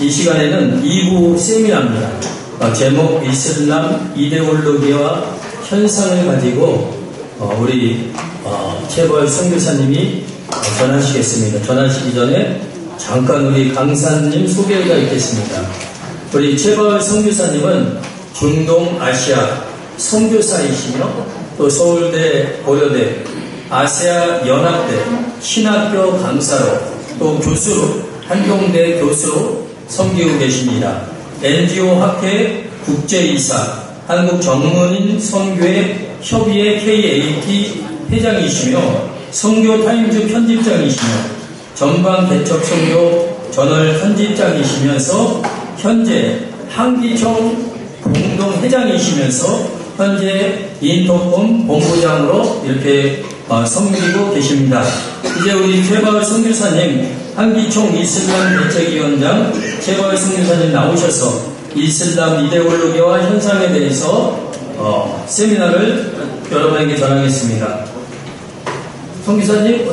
이 시간에는 2부 세미나입니다. 제목 이슬람 이데올로기와 현상을 가지고 우리 최보열 선교사님이 전하시겠습니다. 전하시기 전에 잠깐 우리 강사님 소개가 있겠습니다. 우리 최보열 선교사님은 중동 아시아 선교사이시며 또 서울대, 고려대, 아시아 연합대 신학교 강사로 또 교수로 한동대 교수로 섬기고 계십니다. NGO 학회 국제이사 한국전문인 선교회 협의회 KAT 회장이시며 선교타임즈 편집장이시며 전방개척 선교 저널 편집장이시면서 현재 한기총 공동회장이시면서 현재 인터콤 본부장으로 이렇게 섬기고 계십니다. 이제 우리 최보열 선교사님 한기총 이슬람 대책위원장 최보열 선교사님 나오셔서 이슬람 이데올로기와 현상에 대해서 세미나를 여러분에게 전하겠습니다. 선교사님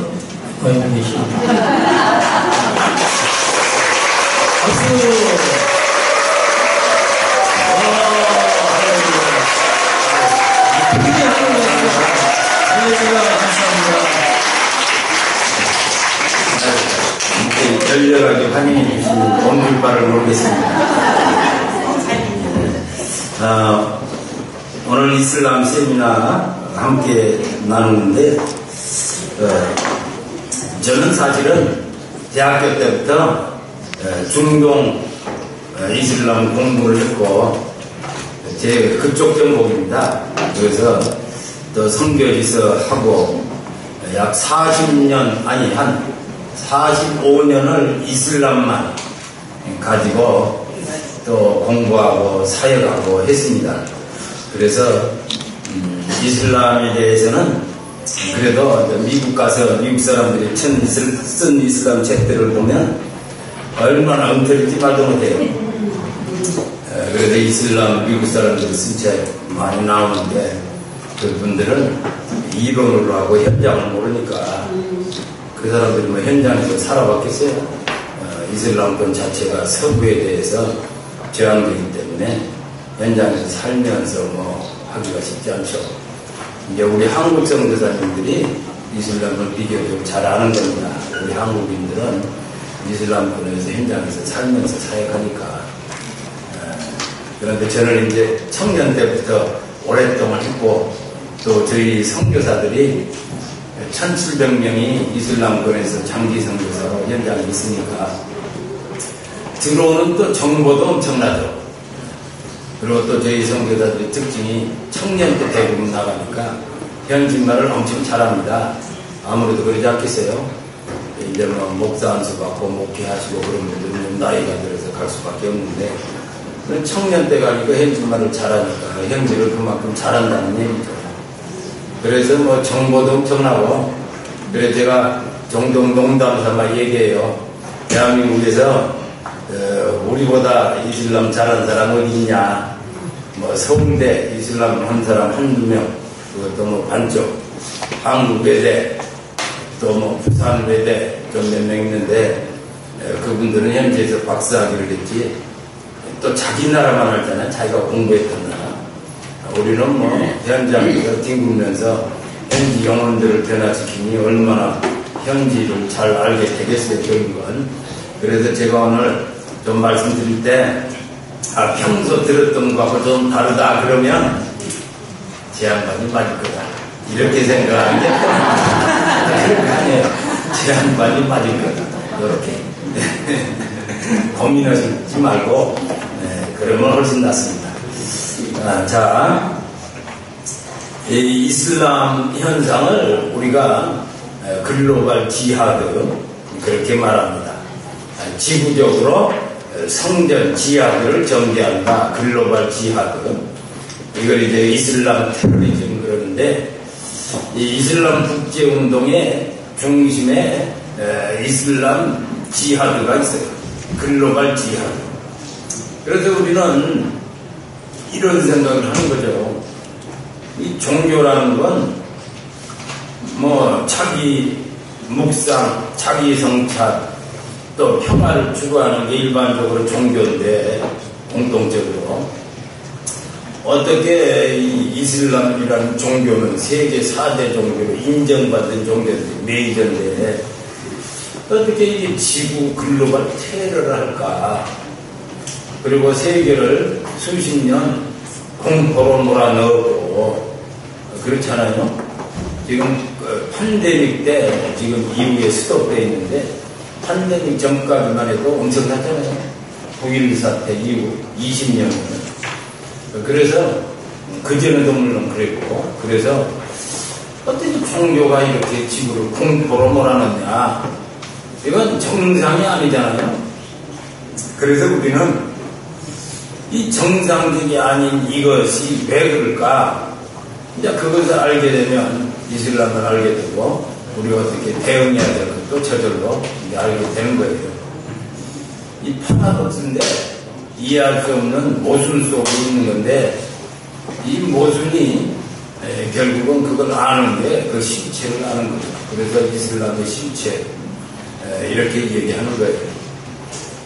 거기 계십니다. 박수. 열렬하게 환영해 주신 온불발을 모르겠습니다. 오늘 이슬람 세미나 함께 나누는데 저는 사실은 대학교 때부터 중동 이슬람 공부를 했고 제 그쪽 전공입니다. 그래서 또 선교지서 하고 약 40년 아니 한 45년을 이슬람만 가지고 또 공부하고 사역하고 했습니다. 그래서 이슬람에 대해서는 그래도 미국 가서 미국 사람들이 쓴 이슬람 책들을 보면 얼마나 엉터리지 말도 못해요. 그래서 이슬람 미국 사람들이 쓴 책 많이 나오는데 그분들은 이론으로 하고 현장을 모르니까 그 사람들이 뭐 현장에서 살아봤겠어요? 이슬람권 자체가 서구에 대해서 저항되기 때문에 현장에서 살면서 뭐 하기가 쉽지 않죠. 이제 우리 한국 선교사님들이 이슬람을 비교적 잘 아는 겁니다. 우리 한국인들은 이슬람권에서 현장에서 살면서 사역하니까. 그런데 저는 이제 청년 때부터 오랫동안 했고 또 저희 선교사들이 1700명이 이슬람권에서 장기 선교사로 현장에 있으니까 들어오는 또 정보도 엄청나죠. 그리고 또 저희 선교사들의 특징이 청년 때 대부분 나가니까 현지말을 엄청 잘합니다. 아무래도 그러지 않겠어요? 이제 뭐 목사 안수 받고 목회하시고 그런 분들은 나이가 들어서 갈 수밖에 없는데 청년 때 가니까 현지말을 잘하니까 현지를 그만큼 잘한다는 얘기죠. 그래서 뭐 정보도 엄청나고 그래 제가 종종 농담 삼아 얘기해요. 대한민국에서 우리보다 이슬람 잘하는 사람 어디 있냐. 뭐 서울대 이슬람 한 사람 한두 명 그것도 뭐 반쪽 한국 외대 또 뭐 부산 외대 좀 몇 명 있는데 그분들은 현지에서 박사학위를 했지 또 자기 나라만 알잖아요. 자기가 공부했던 나라. 우리는 뭐 현장에서 뒹굴면서 현지 영혼들을 변화시키니 얼마나 현지를 잘 알게 되겠어요, 결국은. 그래서 제가 오늘 좀 말씀드릴 때 평소 들었던 것하고 좀 다르다 그러면 제 양반이 맞을 거다 이렇게 생각하는 게 그런 거 아니에요. 제 양반이 맞을 거다 이렇게 고민하지 말고 그러면 훨씬 낫습니다. 자, 이 이슬람 현상을 우리가 글로벌 지하드 그렇게 말합니다. 지구적으로 성전 지하드를 전개한다. 글로벌 지하드. 이걸 이제 이슬람 테러리즘 그러는데 이 이슬람 국제운동의 중심에 이슬람 지하드가 있어요. 글로벌 지하드. 그래서 우리는 이런 생각을 하는 거죠. 이 종교라는 건 뭐 자기 묵상, 자기 성찰 또 평화를 추구하는 게 일반적으로 종교인데 공통적으로 어떻게 이 이슬람이라는 종교는 세계 4대 종교로 인정받은 종교인데 메이저인데 어떻게 이게 지구 글로벌 테러를 할까? 그리고 세계를 수십 년 공포로 몰아넣고 그렇잖아요. 지금 팬데믹 때 지금 이후에 스톱되어 있는데 팬데믹 전까지만 해도 엄청났잖아요. 9.11 사태 이후 20년은. 그래서 그전에도 물론 그랬고 그래서 어떻게 종교가 이렇게 지구를 공포로 몰아넣냐. 이건 정상이 아니잖아요. 그래서 우리는 이 정상적이 아닌 이것이 왜 그럴까? 이제 그것을 알게 되면 이슬람을 알게 되고 우리가 어떻게 대응해야 될 것도 저절로 이제 알게 되는 거예요. 이 파라독스인데 이해할 수 없는 모순 속에 있는 건데 이 모순이 결국은 그걸 아는 게 그 실체를 아는 거죠. 그래서 이슬람의 실체 이렇게 얘기하는 거예요.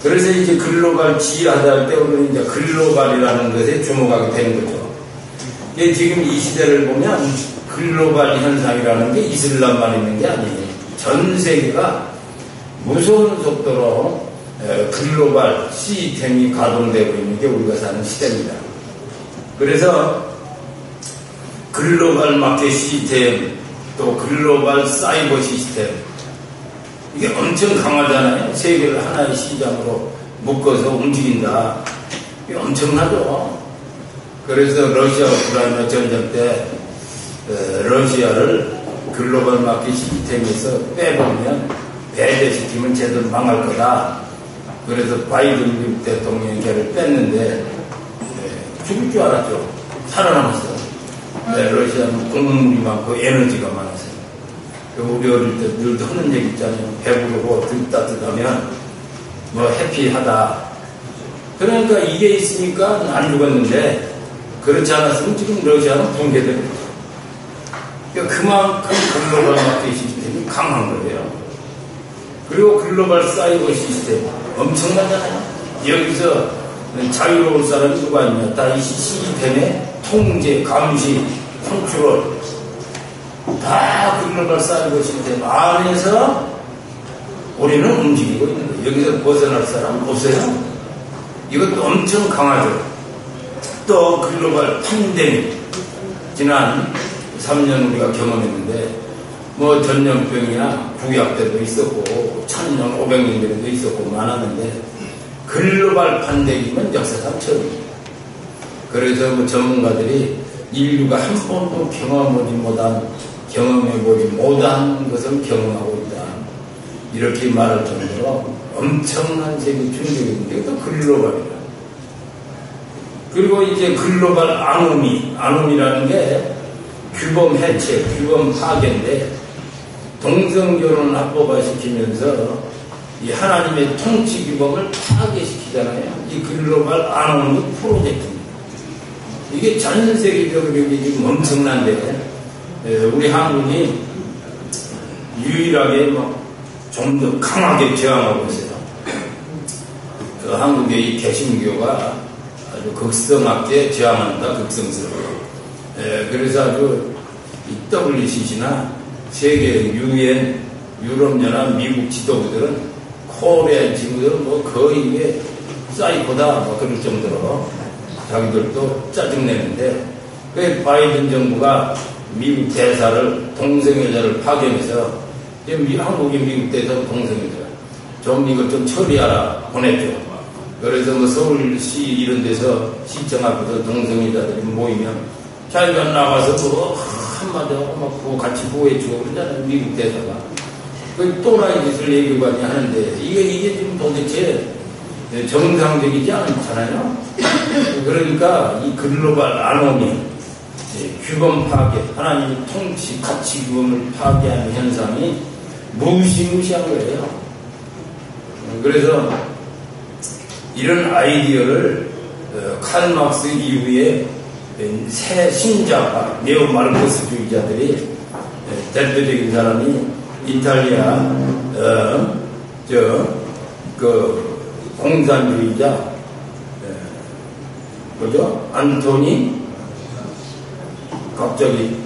그래서 이제 글로벌 지휘하다 할 때 우리는 이제 글로벌이라는 것에 주목하게 되는 거죠. 지금 이 시대를 보면 글로벌 현상이라는 게 이슬람만 있는 게 아니에요. 전 세계가 무서운 속도로 글로벌 시스템이 가동되고 있는 게 우리가 사는 시대입니다. 그래서 글로벌 마켓 시스템 또 글로벌 사이버 시스템 이게 엄청 강하잖아요. 세계를 하나의 시장으로 묶어서 움직인다. 이게 엄청나죠. 그래서 러시아 우크라이나 전쟁 때 러시아를 글로벌 마켓 시스템에서 빼보면 배제시키면 제대로 망할 거다. 그래서 바이든 미국 대통령이 걔를 뺐는데 죽을 줄 알았죠. 살아남았어요. 러시아는 공물이 많고 에너지가 많았어요. 우리 어릴 때 늘 하는 얘기 있잖아요. 배부르고 등 따뜻하면 뭐 해피하다. 그러니까 이게 있으니까 안 죽었는데 그렇지 않았으면 지금 러시아는 붕괴되는 거죠. 그러니까 그만큼 글로벌 마켓 시스템이 강한 거예요. 그리고 글로벌 사이버 시스템 엄청나잖아요. 여기서 자유로운 사람이 누가 있냐. 다 이 시스템의 통제, 감시, 컨트롤 다 글로벌 사이버 시스템 안에서 우리는 움직이고 있는 거예요. 여기서 벗어날 사람 없어요. 이것도 엄청 강하죠. 또 글로벌 팬데믹 지난 3년 우리가 경험했는데 뭐 전염병이나 구약 때도 있었고 1000년, 500년 전에도 있었고 많았는데 글로벌 팬데믹은 역사상 처음입니다. 그래서 뭐 전문가들이 인류가 한 번도 경험해보지 못한 것을 경험하고 있다. 이렇게 말할 정도로 엄청난 세계 충격인데 이것도 글로벌이다. 그리고 이제 글로벌 아노미라는 게 규범 해체, 규범 파괴인데 동성결혼을 합법화시키면서 이 하나님의 통치 규범을 파괴시키잖아요. 이 글로벌 아노미 프로젝트입니다. 이게 전 세계적으로 지금 엄청난데 우리 한국이 유일하게 좀 더 강하게 저항하고 있어요. 그 한국의 이 개신교가 아주 극성하게 저항한다, 극성스러워. 그래서 아주 이 WCC나 세계 UN, 유럽연합, 미국 지도부들은 코리아 지도부들은 뭐 거의 이게 사이코다, 뭐 그럴 정도로 자기들도 짜증내는데, 그 바이든 정부가 미국 대사를 동성애자를 파견해서 한국이 미국 대사 동성애자 좀 이걸 좀 처리하라 보냈죠. 그래서 뭐 서울시 이런 데서 시청 앞에서 동성애자들이 모이면 자기가 나와서 뭐 한마디 하고 막 그거 같이 보호해주고 그러잖아요. 미국 대사가. 그 또라이 짓을 얘기관이 하는데 이게 지금 도대체 정상적이지 않잖아요. 그러니까 이 글로벌 아노미, 규범 파괴, 하나님의 통치, 가치 규범을 파괴하는 현상이 무시무시한 거예요. 그래서 이런 아이디어를 칼 막스 이후에 새 신자파, 네오 마르크스주의자들이 대표적인 사람이 이탈리아 그 공산주의자 뭐죠? 안토니 갑자기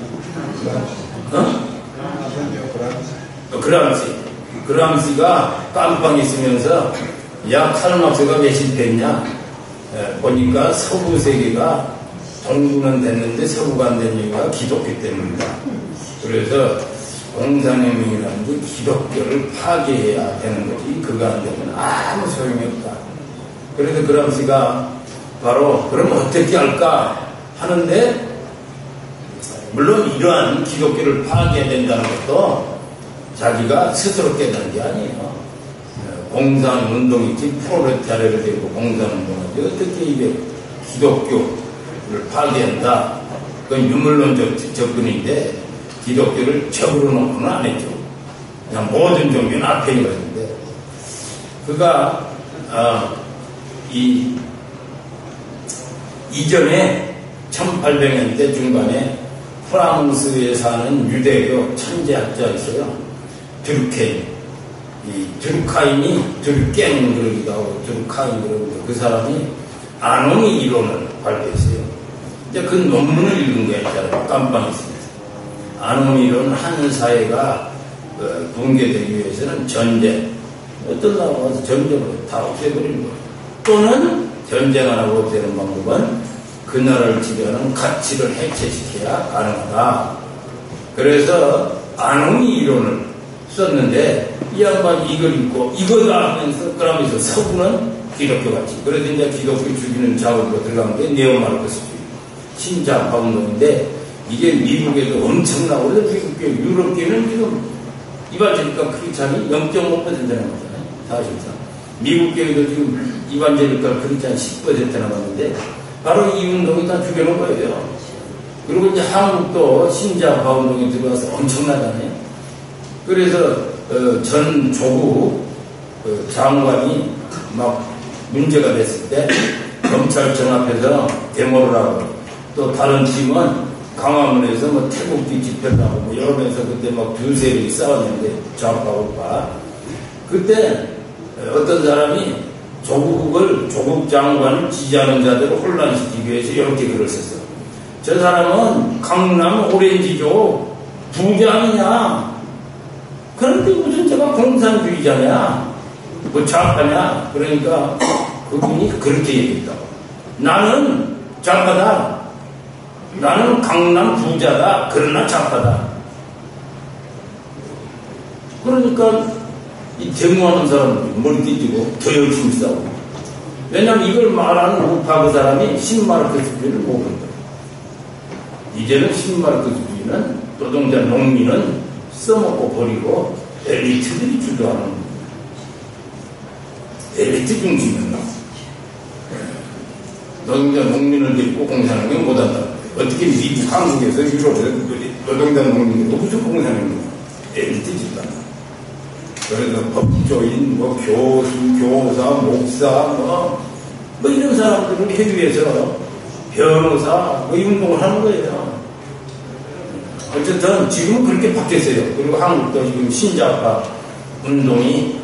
그람시가 깜빵 있으면서 야 칼막스가 왜 실패했냐 보니까 서구 세계가 동구는 됐는데 서구가 안 된 이유가 기독교 때문이다. 그래서 공산혁명이라는 게 기독교를 파괴해야 되는 거지 그거 안 되면 아무 소용이 없다. 그래서 그람시가 바로 그럼 어떻게 할까 하는데 물론 이러한 기독교를 파괴해야 된다는 것도 자기가 스스로 깨달은 게 아니에요. 공산운동이 있지 프롤레타리아를 데리고 공산운동하지 어떻게 이게 기독교를 파괴한다. 그건 유물론적 접근인데 기독교를 적으로 놓고는 안 했죠. 그냥 모든 종교는 앞에 있는데 그가 이전에 1800년대 중반에 프랑스에 사는 유대교 천재학자 있어요. 드루케인. 이 드루카인이 드루깽 그러기도 하고 드루카인 그러기도 그 사람이 아노미 이론을 발표했어요. 이제 그 논문을 읽은 게 있잖아요. 깜빵 있습니다. 아노미 이론은 한 사회가 붕괴되기 위해서는 전쟁, 어떤 나라가 와서 전쟁을 다 없애버리는 거예요. 또는 전쟁 안 하고 없애는 방법은 그 나라를 지배하는 가치를 해체시켜야 가능하다. 그래서 아노미 이론을 썼는데 이 양반이 이걸 읽고 이거다 하면서 그러면서 서구는 기독교 같이 그래서 이제 기독교 죽이는 작업으로 들어간 게 네오마르크스주의 신자파 운동인데 이게 미국에도 엄청나고 미국계 유럽계는 지금 이반제니까 크리스찬이 0.5%나 남았잖아요. 사실상 미국계에도 지금 이반제니까 크리스찬 10% 남았는데 바로 이 운동이 다 죽여놓은 거예요. 그리고 이제 한국도 신자파 운동이 들어와서 엄청나잖아요. 그래서 전 조국 장관이 막 문제가 됐을 때 검찰청 앞에서 데모를 하고 또 다른 팀은 강화문에서 뭐 태국기 집회를 하고 뭐 이러면서 그때 막 두세 일이 싸웠는데 좌파 우파 그때 어떤 사람이 조국 장관을 지지하는 자들을 혼란시키기 위해서 이렇게 글을 썼어. 저 사람은 강남 오렌지족 부자 아니냐. 그런데 무슨 제가 공산주의자냐 뭐 좌파냐. 그러니까 그분이 그렇게 얘기했다고. 나는 좌파다. 나는 강남 부자다. 그러나 좌파다. 그러니까 이 데모하는 사람들이 머리 띠지고 더 열심히 싸우고. 왜냐면 이걸 말하는 우파 그 사람이 신마르크스주의를 모르는 거예요. 이제는 신마르크스주의는 노동자 농민은 써먹고 버리고 엘리트들이 주도하는 엘리트 중심이다. 노동자 농민을 데리고 공산혁명 못한다. 어떻게 미국, 한국에서 유럽에서 노동자 농민들도 무슨 공산혁명이야. 엘리트 집단. 그래서 법조인, 뭐 교수, 교사, 목사, 뭐 이런 사람들을 해주해서 변호사, 이 운동을 하는 거예요. 어쨌든 지금은 그렇게 바뀌었어요. 그리고 한국도 지금 신자파 운동이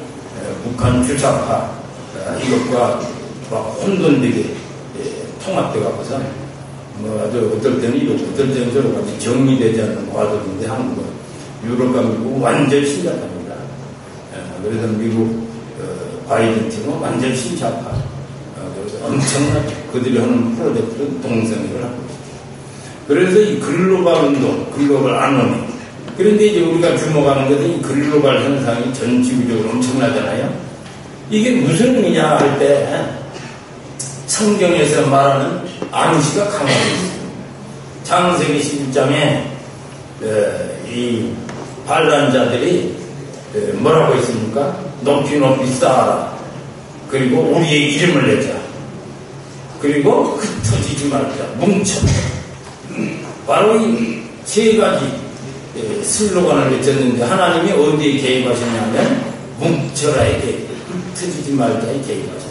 북한 주사파 이것과 막 혼돈되게 통합돼 갖고서 뭐 아주 어떨 때는 이렇고 어떨 때는 저렇게 같이 정리되지 않는 과도인데 한국은 유럽과 미국은 완전 신자파입니다. 그래서 미국 바이든 팀은 완전 신자파. 그래서 엄청난 그들이 하는 프로젝트는 동성애를 하고 있습니다. 그래서 이 글로벌 운동, 글로벌 안원이. 그런데 이제 우리가 주목하는 것은 이 글로벌 현상이 전 지구적으로 엄청나잖아요. 이게 무슨 의미냐 할 때 성경에서 말하는 암시가 강하게 있습니다. 창세기 11장에 이 반란자들이 뭐라고 했습니까? 높이 높이 쌓아라. 그리고 우리의 이름을 내자. 그리고 흩어지지 말자. 뭉쳐. 바로 이 세 가지 슬로건을 외쳤는데 하나님이 어디에 개입하셨냐면 뭉쳐라에 개입. 흩어지지 말자에 개입하셨다.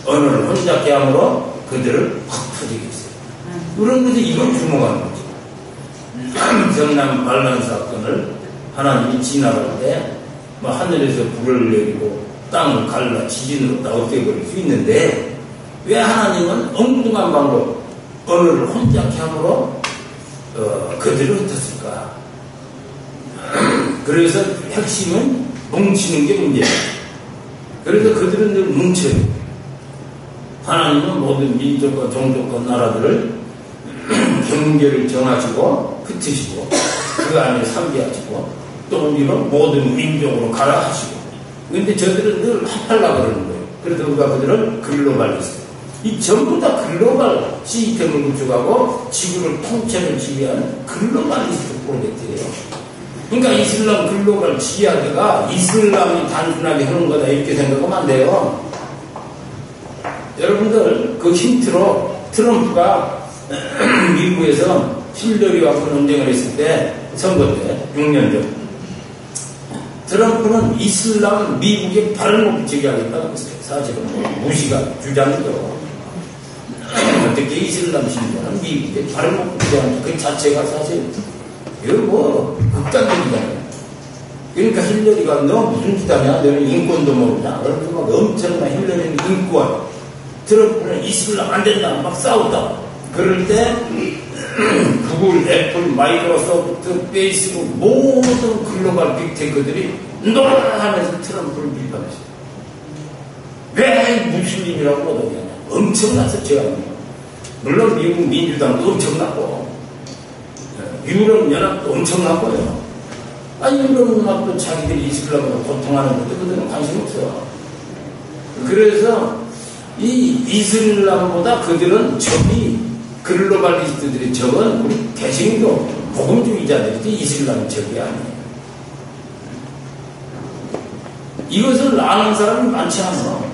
언어를 혼잡게 함으로 그들을 흩어지게 했어요. 그런 것이 이걸 주목하는 거죠. 성남 반란 사건을 하나님이 진압할 때 뭐 하늘에서 불을 내리고 땅을 갈라 지진으로 다 없애버릴 수 있는데 왜 하나님은 엉뚱한 방법 언어를 혼잡케 함으로 그들을 흩었을까? 그래서 핵심은 뭉치는 게 문제예요. 그래서 그들은 늘 뭉쳐요. 하나님은 모든 민족과 종족과 나라들을 경계를 정하시고 흩으시고 그 안에 살게 하시고 또 우리는 모든 민족으로 가라 하시고 근데 저들은 늘 합하려고 그러는 거예요. 그래서 우리가 그들을 글로벌리스트 이 전부 다 글로벌 시스템을 구축하고 지구를 통째로 지휘하는 글로벌리스트 프로젝트예요. 그러니까 이슬람 글로벌 지하드가 이슬람이 단순하게 하는 거다 이렇게 생각하면 안 돼요. 여러분들 그 힌트로 트럼프가 미국에서 힐러리하고 논쟁을 했을 때 선거 때 6년 전 트럼프는 이슬람 미국에 발을 못 붙이게 하겠다고 했어요. 사실은 무시가 주장이죠. 어떻게 이슬람 신자는 미국에 발을 못 붙이게 하는 그 자체가 사실 이거 뭐 극단적이잖아요. 그러니까 힐러리가 너 무슨 짓하냐? 너는 인권도 모르냐? 그러면서 막 엄청난 힐러리는 인권 트럼프는 이슬람 안 된다 막 싸웠다. 그럴 때 구글, 애플, 마이크로소프트, 페이스북 모든 글로벌 빅테크들이 노래하면서 트럼프를 비판했어요. 왜 무슬림이라고 못하냐? 엄청나서 제안이에요. 물론 미국 민주당도 엄청나고 유럽연합도 엄청나고요. 아니 유럽연합도 자기들이 이슬람으로 고통하는 것도 그들은 관심 없어요. 그래서 이 이슬람보다 그들은 적이 글로벌리스트들의 적은 우리 개신교 복음주의자들이지 이슬람 적이 아니에요. 이것을 아는 사람이 많지 않아.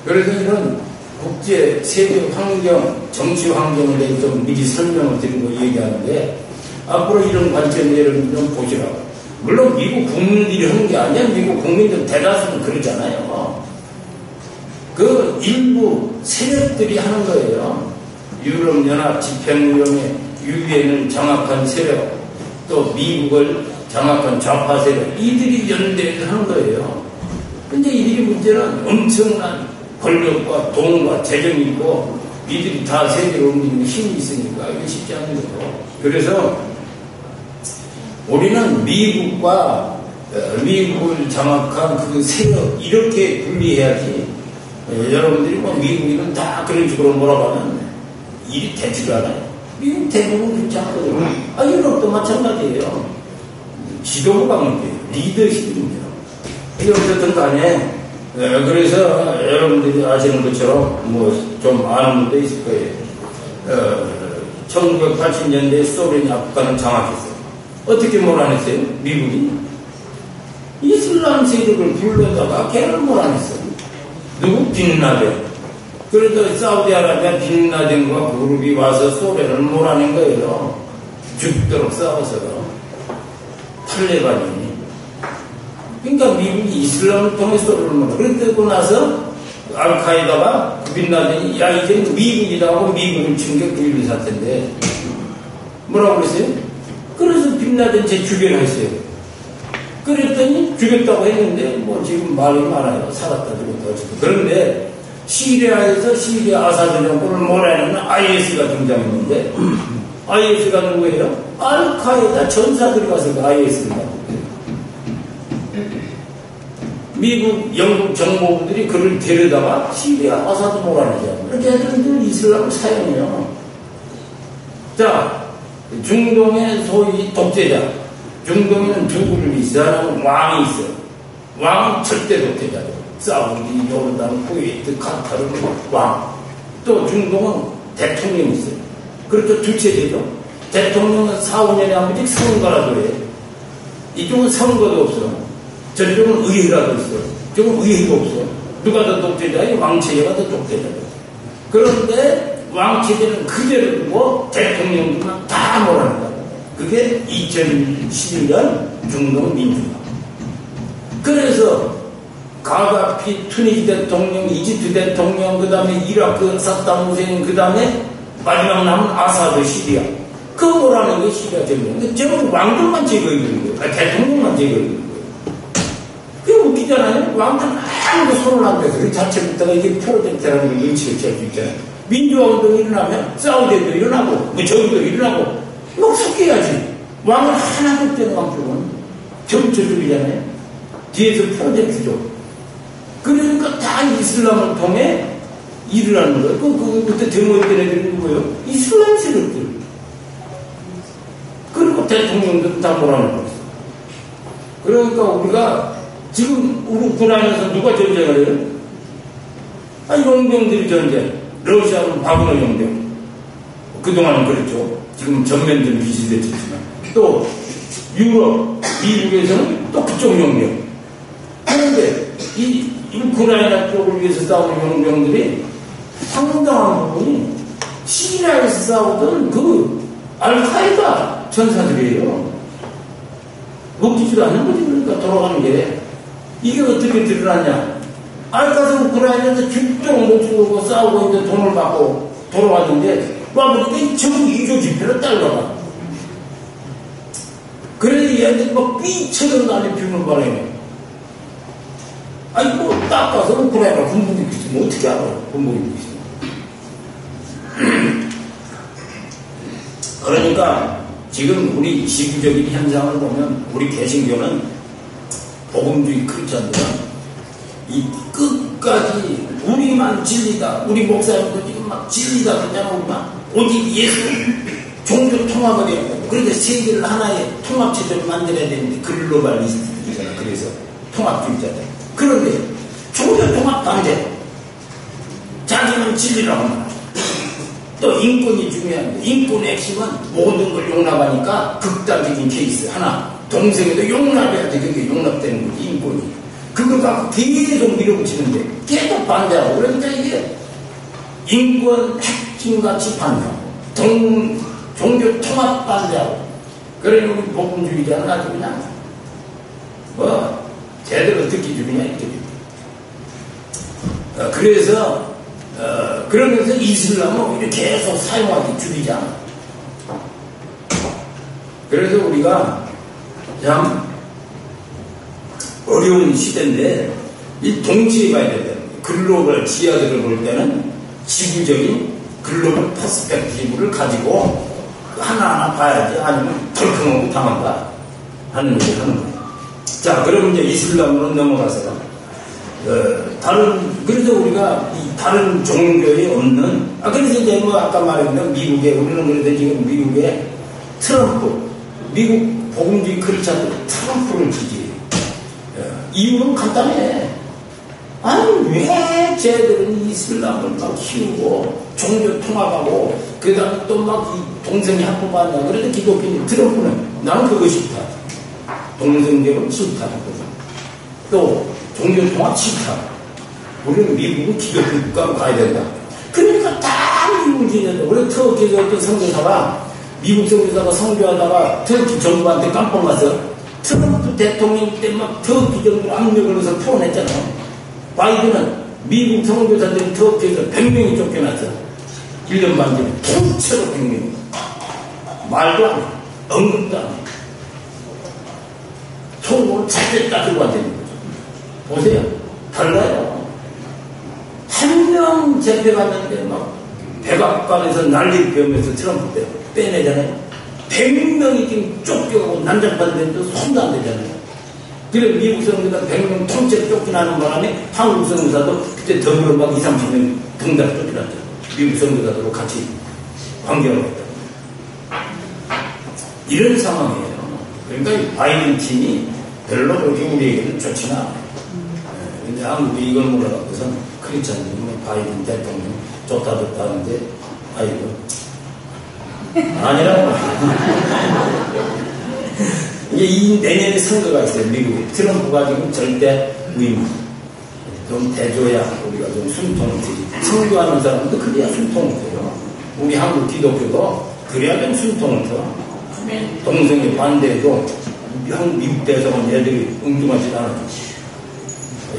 그래서 이런 국제 세계 환경, 정치 환경에 대해서 좀 미리 설명을 드리고 얘기하는데 앞으로 이런 관점을 여러분 좀 보시라고. 물론 미국 국민들이 하는 게 아니야. 미국 국민들 대다수는 그러잖아요. 그 일부 세력들이 하는 거예요. 유럽연합 집행위원회, 유엔을 장악한 세력, 또 미국을 장악한 좌파 세력, 이들이 연대를 하는 거예요. 근데 이들이 문제는 엄청난 권력과 돈과 재정이 있고, 이들이 다 세계를 옮기는 힘이 있으니까 이게 쉽지 않은 거죠. 그래서 우리는 미국을 장악한 그 세력, 이렇게 분리해야지. 여러분들이 뭐 미국인은 다 그런 식으로 몰아가면 일이 되지가 않아요. 미국 대부분 그렇지 않거든요. 유럽도 마찬가지예요. 지도부가 문제예요. 리더십이 문제예요. 근데 어쨌든 간에 그래서 여러분들이 아시는 것처럼 뭐 좀 아는 분도 있을 거예요. 1980년대에 소련이 아프간을 장악했어요. 어떻게 몰아냈어요? 미국이 이슬람 세력을 불러다가 걔를 몰아냈어요. 누구? 빈라덴. 그래도 사우디아라비아 빈라덴과 그룹이 와서 소련을 몰아낸 거예요. 죽도록 싸워서요. 탈레반이. 그러니까 미국이 이슬람을 통해 소련을 몰아. 그러고 나서 알카에다가 빈라덴이 야 이제 미국이다 하고 미국을 친 게 9.11 사태인데 뭐라고 그랬어요? 그래서 빈라덴 제 죽여놨어요. 그랬더니 죽였다고 했는데 뭐 지금 말이 많아요. 살았다 죽었다 어쨌든. 그런데 시리아에서 시리아 아사드 정권을 몰아내는 IS가 등장했는데 IS가 누구예요? 알카에다 전사들이 가서 그 IS를 미국, 영국 정보부들이 그를 데려다가 시리아 아사드 몰아내죠. 이렇게 애들은 이슬람을 사용해요. 자, 중동의 소위 독재자. 중동에는 두 그룹이 있어요. 하나는 왕이 있어요. 왕은 절대 독재자죠. 사우디, 요르단, 쿠웨이트, 카타르 왕. 또 중동은 대통령이 있어요. 그렇죠. 두 체제죠. 대통령은 4, 5년에 한 번씩 선거라도 해요. 이쪽은 선거도 없어. 저쪽은 의회라도 있어. 저쪽은 의회도 없어. 누가 더 독재자예요? 왕체제가 더 독재자죠. 그런데 왕체제는 그대로 두고 대통령들만 다 몰아낸다. 그게 2011년 중동 민주화. 그래서 가다피 투니지 대통령, 이집트 대통령, 그 다음에 이라크 사담 후세인, 그 다음에 마지막 남은 아사드 시리아. 그 뭐라는 게 시리아 대통령. 저는 왕들만 제거해주는 거예요. 대통령만 제거해주는 거예요. 그게 웃기잖아요. 왕들 막 아무도 손을 안 대서 그 자체부터가 이게 프로젝트라는 게 일치를 지을 수 있잖아요. 민주화 운동이 일어나면 사우디도 일어나고 뭐 저기도 일어나고 막 섞여야지. 왕을 하나도 떼어간 쪽은 점초주의잖아요. 뒤에서 프로젝트죠. 그러니까 다 이슬람을 통해 일을 하는 거예요. 그때 데모했던 애들이 누구예요? 이슬람 세력들. 그리고 대통령들은 다 몰아넣고 있어. 그러니까 우리가 지금 우크라이나에서 누가 전쟁을 해요? 용병들이 전쟁. 러시아는 바그너 용병. 그동안은 그랬죠. 지금 전면전 비시됐지만. 또 유럽, 미국에서는 또 그쪽 용병. 그런데 이 우크라이나 쪽을 위해서 싸우는 용병들이 상당한 부분이 시리아에서 싸우던 그 알카에다 전사들이에요. 먹히지도 않는 거지. 그러니까 돌아가는 게. 이게 어떻게 드러났냐. 알카에서 우크라이나에서 죽도록 목숨 싸우고 있는데 돈을 받고 돌아왔는데 와보니까 전부 이조 지표를 딸려가. 그래서 얘네들이 막 삐쳐서 날이 피우는 바람에 뭐 딱 가서 우크라이나 군복이 있으면 어떻게 알아? 군복이 있으면. 그러니까 지금 우리 지구적인 현상을 보면 우리 개신교는 복음주의 크리스찬들은 이 끝까지 우리만 진리다. 우리 목사님도 지금 막 진리다 그러잖아. 우리만 오직 예수 종교 통합을 해야 되고 그런데 세계를 하나의 통합체제로 만들어야 되는데 글로벌리스트들이잖아. 그래서 통합주의자들. 그런데 종교 통합 반대. 자기는 진리라고 말하고 또 인권이 중요한데 인권의 핵심은 모든 걸 용납하니까 극단적인 케이스 하나. 동생에도 용납해야 돼. 그게 용납되는 거지 인권이. 그걸 갖고 계속 밀어붙이는데 계속 반대하고 그러니까 이게 인권 핵심같이 반대하고 종교 통합 반대하고 그러니 우리 복음주의자는 아주 그냥 제대로 듣기 주느냐 이렇게. 그래서 그러면서 이슬람은 오히려 계속 사용하기 줄이잖아. 그래서 우리가 참 어려운 시대인데 이 동시에 봐야 된다. 글로벌 지하들을 볼 때는 지구적인 글로벌 퍼스펙티브를 가지고 하나하나 봐야지 아니면 덜컹하고 당한다 하는 얘기를 하는 거예요. 자, 그럼 이제 이슬람으로 넘어가서 그래서 우리가 이 다른 종교에 없는 그래서 이제 아까 말했던 미국에 우리는 그래도 지금 미국에 트럼프 미국 복음주의 크리스찬들이 트럼프를 지지해요. 이유는 간단해. 왜 쟤들은 이슬람을 막 키우고 종교 통합하고 그 다음에 또 막 동성애 합법하냐. 그래도 기독교인 트럼프는 나는 그거 싫다. 동성애는 싫다. 또 종교 통합 싫다. 우리는 미국은 기독교 국가로 가야 된다. 그러니까 다 미국인이었다. 원래 터키에서 어떤 선교사가 미국 선교사가 선교하다가 터키 정부한테 깜빡 가서 트럼프 대통령 때 막 터키 정부 압력을 해서 풀어냈잖아요. 바이든은 미국 선교사들이 터키에서 100명이 쫓겨났어. 1년 반 전에 통째로 100명. 말도 안 해. 언급도 안 해. 총으로 자체 따지고 앉아있는 거죠. 보세요. 달라요. 한 명 잡혀갔는데 막 백악관에서 난리 피우면서 트럼프 때 빼내잖아요. 100명이 지금 쫓겨가고 난장판되는데 손도 안 되잖아요. 그래 미국 선교사 100명 통째로 쫓겨나는 바람에 한국 선교사도 그때 더불어 막 20, 30명 등다 쫓겨났죠. 미국 선교사들로 같이 관계를 했다. 이런 상황이에요. 그러니까 이 바이든 팀이 별로 그렇게 우리에게는 좋지는 않아요. 근데 한국이 이걸 몰라갖고선 크리스찬들이 바이든 대통령 좋다 좋다 하는데 아이고 아니라고. 이게 이 내년에 선거가 있어요. 미국에 트럼프가 지금 절대 위임 좀 대줘야 우리가 좀 숨통을 트지. 선거하는 사람도 그래야 숨통을 트요. 우리 한국 기독교도 그래야 좀 숨통을 터. 동성애 반대해도 한국 미국 대사관 애들이 엉뚱하지 않아요.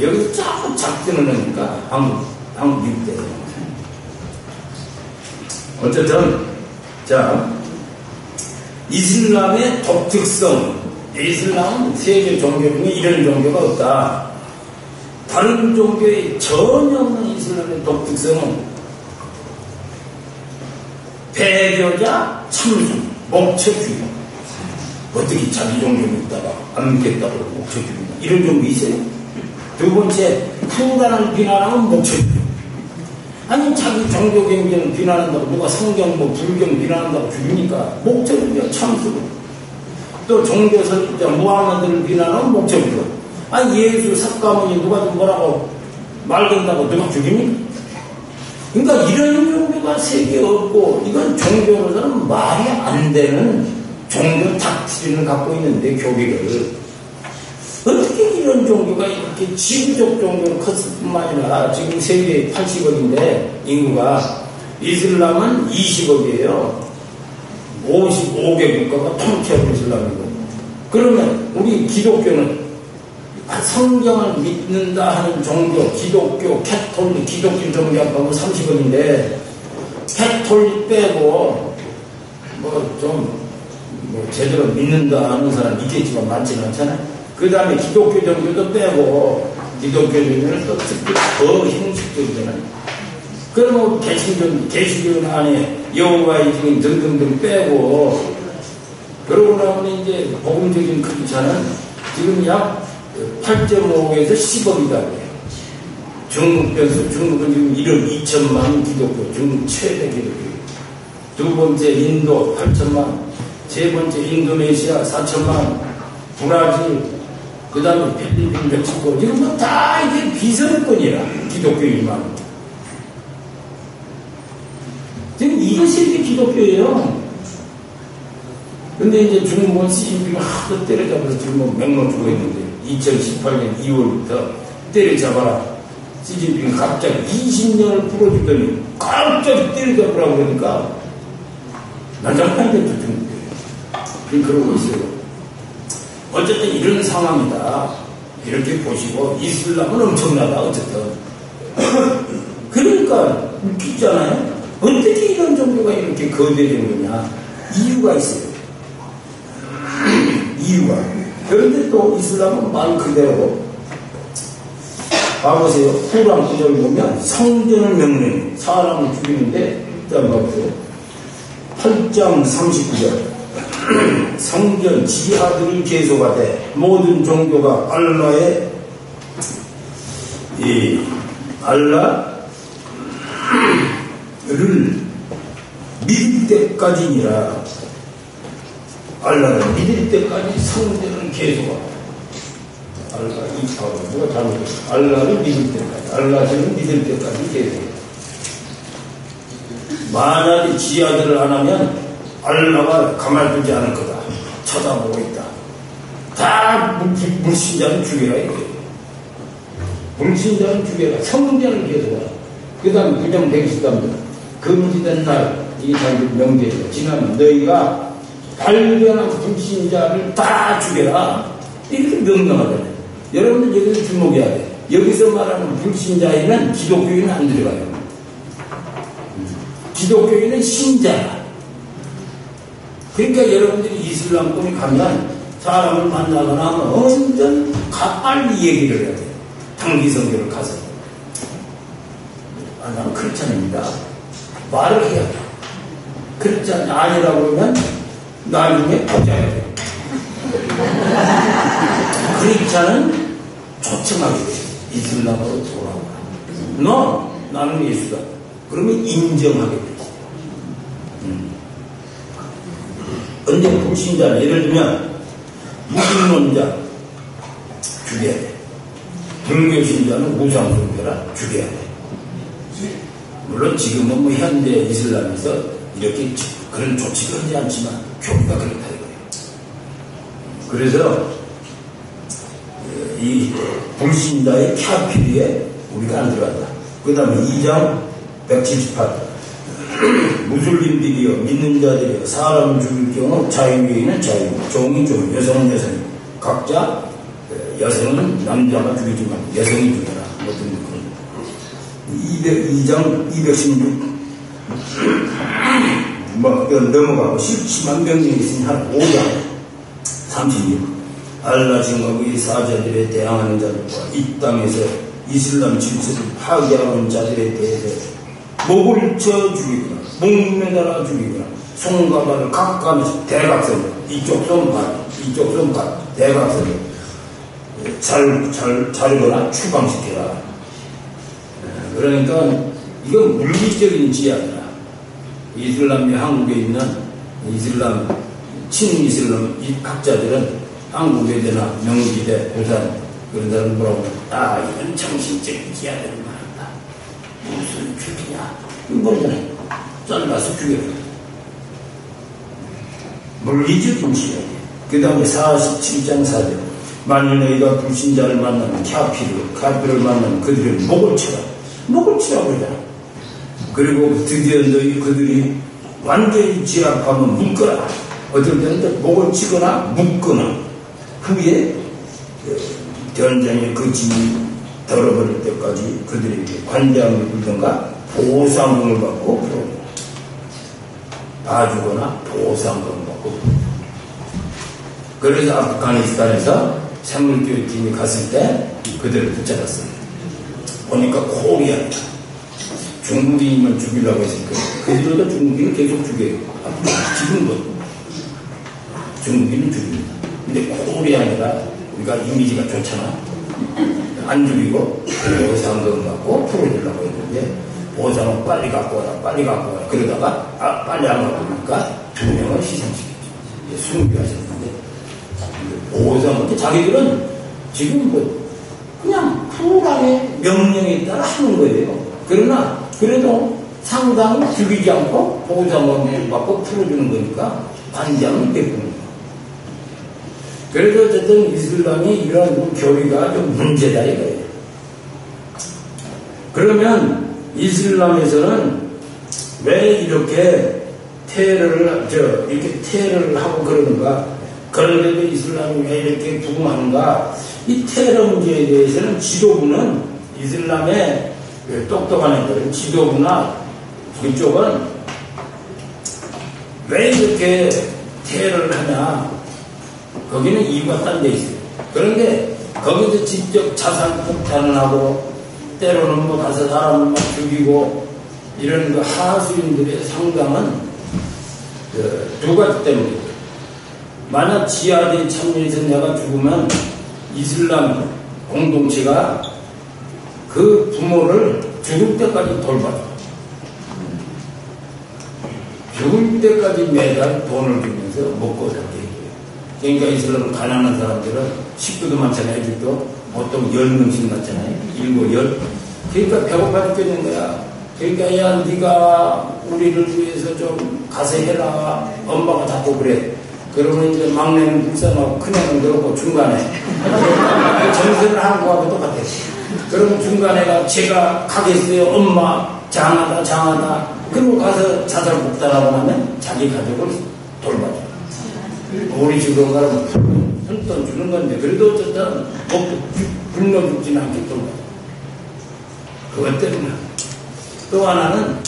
여기서 자꾸 작전을 하니까 한국 미국 대사관. 어쨌든 자 이슬람의 독특성. 이슬람은 세계 종교 중에 이런 종교가 없다. 다른 종교에 전혀 없는 이슬람의 독특성은 배교자 참선, 목적주의. 어떻게 자기 종교 믿다가 안 믿겠다고 목적주의. 이런 종교 있어요? 두 번째, 쿠란을 비난하면 목적주의. 아니 자기 종교 경쟁을 비난한다고 누가 성경 뭐 불경 비난한다고 죽이니까 목적주의 참선. 또 종교 설립자 무하마드를 비난하면 목적주의. 아니 예수 석가모니 누가 좀 뭐라고 말 건다고 누가 죽입니까? 그러니까 이런 종교가 세계에 없고 이건 종교로서는 말이 안 되는 종교 닥트린을 갖고 있는데 교리를 어떻게 이런 종교가 이렇게 지구적 종교로 컸을 뿐만 아니라 지금 세계 80억인데 인구가 이슬람은 20억이에요. 55개 국가가 통째로 이슬람이고 그러면 우리 기독교는 성경을 믿는다 하는 종교, 기독교, 캐톨릭, 기독교 종교하고 30억인데 캐톨릭 빼고 뭐 제대로 믿는다 하는 사람 있겠지만 많지는 않잖아요. 그 다음에 기독교 종교도 빼고 기독교 종교는 또 특히 더 형식적이잖아요. 그러면 개신교 안에 여호와의 증인 등등등 빼고 그러고 나면 이제 복음적인 크기차는 지금 약 8.5에서 10억이다 그래요. 중국은 지금 1억 2천만 기독교, 중국 최대 기독교. 두 번째 인도 8천만, 세 번째 인도네시아 4천만, 브라질, 그 다음에 필리핀, 멕시코, 지금 뭐 다 이게 비선권이라 기독교인만. 지금 이것이 이게 기독교예요. 근데 이제 중국은 시진핑이 하도 때려잡아서 지금 뭐 맹로 주고 있는데 2018년 2월부터 때려잡아라. 시진핑이 갑자기 20년을 풀어주더니 갑자기 때려잡으라고 그러니까 난장판이 됐죠, 중국이. 그러고 있어요. 어쨌든 이런 상황이다. 이렇게 보시고 이슬람은 엄청나다, 어쨌든. 그러니까 웃기잖아요. 어떻게 이런 종교가 이렇게 거대된 거냐. 이유가 있어요. 이유가. 그런데 또 이슬람은 말 그대로 봐보세요. 쿠란 구절을 보면 성전을 명령해 사람을 죽이는데 일단 봐보세요. 8장 39절 성전 지하들을 계속하되 모든 종교가 알라를 믿을 때까지니라. 알라를 믿을 때까지 성전을 계속하고 누가 잘못했어. 알라를 믿을 때까지 알라를 믿을 때까지 계속해. 만약에 지하들을 안 하면 알라가 가만두지 않을 거다. 쳐다보고 있다. 다 불신자는 죽여라 이거예요. 불신자는 죽여라. 성전을 계속하라. 그 다음에 부정되겠습니다. 금지된 날 이게 자기 명제예요. 지나면 너희가 발견한 불신자를 다 죽여라. 이렇게 명령하잖아요. 여러분들 여기서 주목해야 돼. 여기서 말하는 불신자에는 기독교인은 안 들어가요. 기독교인은 신자야. 그러니까 여러분들이 이슬람권에 가면 사람을 만나거나 하면 완전 빨리 얘기를 해야 돼. 단기 선교를 가서. 나는 크리스찬입니다. 말을 해야 돼. 크리스찬이 아니라고 그러면 나중에 터져야 돼. 크리스찬은 초청하게 돼. 이슬람으로 돌아오라. 나는 예수다. 그러면 인정하게 돼. 근데 불신자는 예를 들면 무신론자 죽여야 돼. 불교신자는 우상숭배라 죽여야 돼. 물론 지금은 뭐 현대 이슬람에서 이렇게 그런 조치를 하지 않지만 교리가 그렇다 이거예요. 그래서 이 불신자의 카피리에 우리가 안 들어간다. 그 다음에 2장 178 무슬림들이여 믿는 자들이여 사람을 죽일 경우 자유인은 자유, 종이 종, 여성은 여성. 각자 여성은 남자가 죽이지만 여성이 죽여라. 어떤 그런 2장 216 넘어가고 심한 명령이 있으니 한 5장 36 알라 증거의 사자들에 대항하는 자들과 이 땅에서 이슬람 질서를 파괴하는 자들에 대해서 목을 쳐 죽이거나 목매달아 죽이거나 손가락을 각각하면서 대각선으로 이쪽 손발 대각선으로 자르거나 추방시켜라. 그러니까 이건 물리적인 지하다. 이슬람이 한국에 있는 이슬람 친이슬람 학자들은 한국외대나 명지대, 부산 그런 사람 뭐라고 이건 정신적인 지하들을 말한다. 무슨 죽이냐? 이거 모르잖아요. 잘라서 죽여라. 물리적인 지하예요. 그 다음에 47장 4절. 만일 너희가 불신자를 만나면 카피를 만나면 그들의 목을 치라. 목을 치라고 그러잖아. 그리고 드디어 너희 그들이 완전히 제압하면 묶어라. 어떨 때는 목을 치거나 묶거나 후에 전쟁의 그 짐이 덜어버릴 때까지 그들에게 관장을 불던가 보상금을 받고 봐주거나 보상금을 받고. 그래서 아프가니스탄에서 생물교육팀이 갔을 때 그들을 붙잡았어요. 보니까 코리아다. 중국인만 죽이려고 했으니까 그들도 중국인을 계속 죽여요. 지금도 중국인은 죽입니다. 근데 코리아니라 우리가 이미지가 좋잖아. 안 죽이고 보상금 받고 풀어주려고 했는데 보상은 빨리 갖고 와라 그러다가 빨리 안 갖고 오니까 2명을 희생시켰죠. 순교하셨는데 보상은 자기들은 지금 그냥 풀안의 명령에 따라 하는 거예요. 그러나 그래도 상당히 죽이지 않고 보상을 받고 풀어주는 거니까 관장은 베푸는. 그래서 어쨌든 이슬람이 이런 교리가 좀 문제다 이거예요. 그러면 이슬람에서는 왜 이렇게 테러를 하고 그러는가? 그런데도 이슬람이 왜 이렇게 부흥하는가? 이 테러 문제에 대해서는 지도부는 이슬람의 똑똑한 애들은 지도부나 그쪽은 왜 이렇게 테러를 하냐? 거기는 이유가 딴 데 있어요. 그런데 거기서 직접 자살 폭탄을 하고 때로는 가서 사람을 막 죽이고 이런 그 하수인들의 상당은 두 가지 때문에 만약 지하드에 참여해서 내가 죽으면 이슬람 공동체가 그 부모를 죽을 때까지 돌봐줘. 죽을 때까지 매달 돈을 주면서 먹고 살게 해줘요. 그러니까 이슬람 가난한 사람들은 식구도 많잖아요. 아직도 보통 10명씩 낳잖아요. 7, 10. 그러니까 배고파 죽겠는 거야. 그러니까 야 네가 우리를 위해서 좀 가서 해라. 엄마가 자꾸 그래. 그러면 이제 막내는 불쌍하고 큰애는 그렇고 중간에 전세를 하는 거하고 똑같아. 그러면 중간에가 제가 가겠어요. 엄마 장하다. 그리고 가서 자살 복달하고 나면 자기 가족을 돌봐줘. 우리 집으로 가면 손돈 주는 건데 그래도 어쨌든 먹고 굶어 죽지는 않게 돌봐줘. 그것 때문에. 또 하나는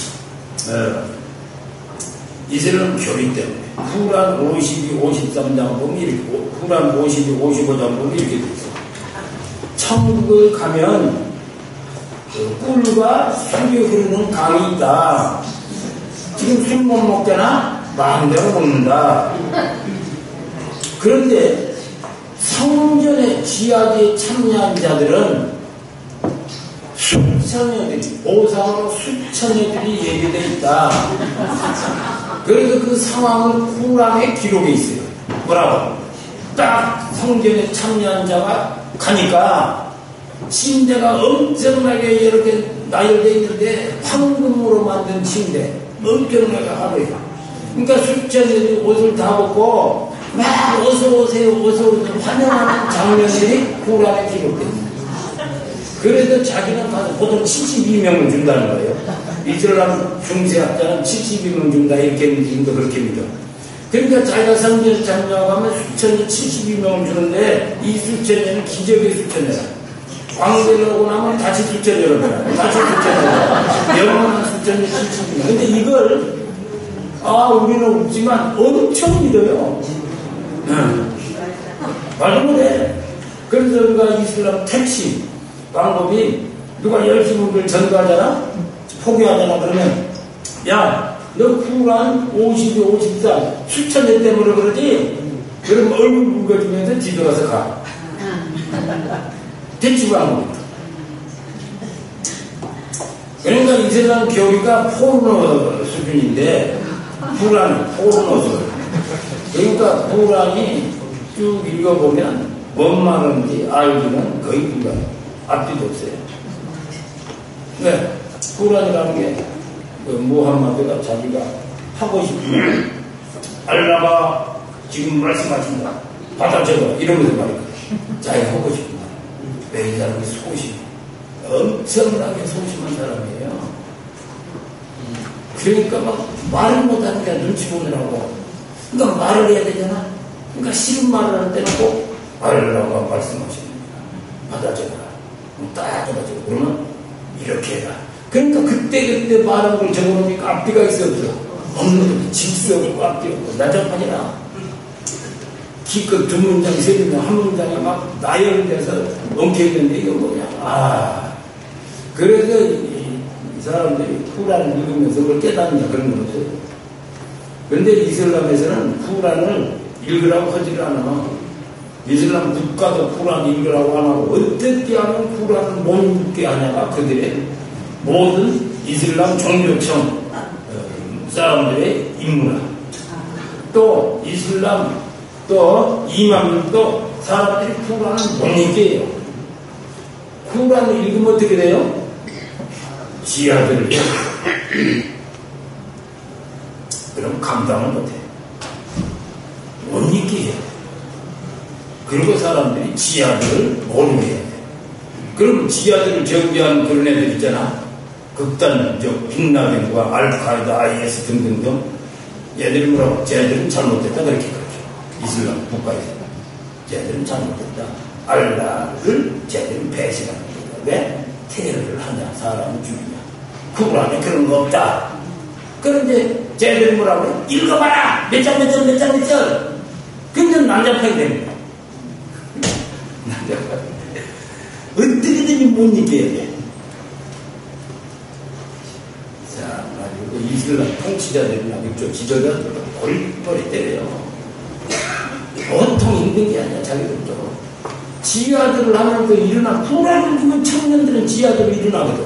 이슬람 교리 때문에. 후란 52, 53장 보면 이렇게, 후란 52, 55장 보면 이렇게 돼 있어요. 천국을 가면 꿀과 술이 흐르는 강이 있다. 지금 술 못 먹잖아? 마음대로 먹는다. 그런데 성전의 지하에 참여한 자들은 수천여들이, 보상으로 수천여들이 예비되어 있다. 그래서 그 상황을 쿠란에 기록해 있어요. 뭐라고? 딱 성전에 참여한 자가 가니까 침대가 엄청나게 이렇게 나열되어 있는데 황금으로 만든 침대 엄청나게 하루에. 그러니까 수천여들이 옷을 다 벗고 막 어서오세요 환영하는 장면들이 쿠란에 기록되어 있어요. 그래서 자기는 가서 보통 72명을 준다는 거예요. 이슬람 중세학자는 72명 준다 이렇게 믿는다 그렇게 믿어. 그러니까 자기가 성전에 참여하면 수천이 72명을 주는데 이 수천이는 기적의 수천이라. 광대를 하고 나면 다시 수천이라 그래. 다시 수천이라. 영원한 수천이 72명. 근데 이걸 우리는 없지만 엄청 믿어요. 말도 못해. 그래서 우리가 이슬람 택시 방법이 누가 열심히 우리를 전도하잖아? 포기하잖아? 그러면 야, 너 쿠란 52, 54 수천 년 때문에 그러지? 그럼 얼굴 붉어지면서 집에 가서 가. 대충 방법이다. 그러니까 이 세상 교리가 포르노 수준인데 쿠란은 포르노 수준. 그러니까 쿠란이 쭉 읽어보면 뭔 말인지 알기는 거의 불가해요. 앞뒤도 없어요. 네, 쿠란이라는 게 무함마드가 자기가 하고 싶으면 알라가 지금 말씀하신다 받아줘라 이러면서 말이거든. 자기가 하고 싶은 말. 왜 이 사람이 소심 엄청나게 소심한 사람이에요. 그러니까 막 말을 못하는 게 눈치 보느라고. 그러니까 말을 해야 되잖아. 그러니까 싫은 말을 할 때는 꼭 알라가 말씀하십니다. 받아줘라. 딱 받아줘. 그러면 이렇게 해라. 그러니까 그때 말한 걸 적어놓으니까 앞뒤가 있어 없어. 없는 질서 없고 앞뒤 없고 난장판이라. 기껏 두 문장 세 문장 한 문장에 막 나열돼서 엉켜있는데 이거 뭐냐. 그래서 이 사람들이 쿠란을 읽으면서 그걸 깨닫는다 그런 건 없어요. 그런데 이슬람에서는 쿠란을 읽으라고 하지를 않아. 이슬람 국가도 쿠란 읽으라고 안 하고 어떻게 하면 쿠란을 못 읽게 하냐가 그들의 모든 이슬람 종교청 사람들의 임무라. 또 이슬람 또 이맘들도 사람들이 쿠란을 못 읽게 해요. 쿠란을 읽으면 어떻게 돼요? 지하들을 해요. 그럼 감당을 못해. 못 읽게 해요. 그리고 사람들이 지하들을 모르게 해야 돼. 그럼 지하들을 정비하는 그런 애들 있잖아. 극단적 빈라덴과 알카이다, IS 등등등. 얘들이 뭐라고? 쟤들은 잘못됐다. 그렇게 그러죠. 이슬람 국가에서. 쟤들은 잘못됐다. 알라를 쟤들은 배신하는 거다. 왜? 테러를 하냐? 사람을 죽이냐? 쿠란에 그런 거 없다. 그런데 쟤들은 뭐라고 해? 읽어봐라! 몇 장. 근데 난잡하게 됩니다. 어떻게든지 못 읽게 해야 돼. 자, 그리고 이슬람 통치자들이 좀 지도자들 골머리 때려요. 보통 힘든 게 아니야, 자기들도. 지하들을 하면서 일어나, 쿠란을 주면 청년들은 지하들을 일어나거든.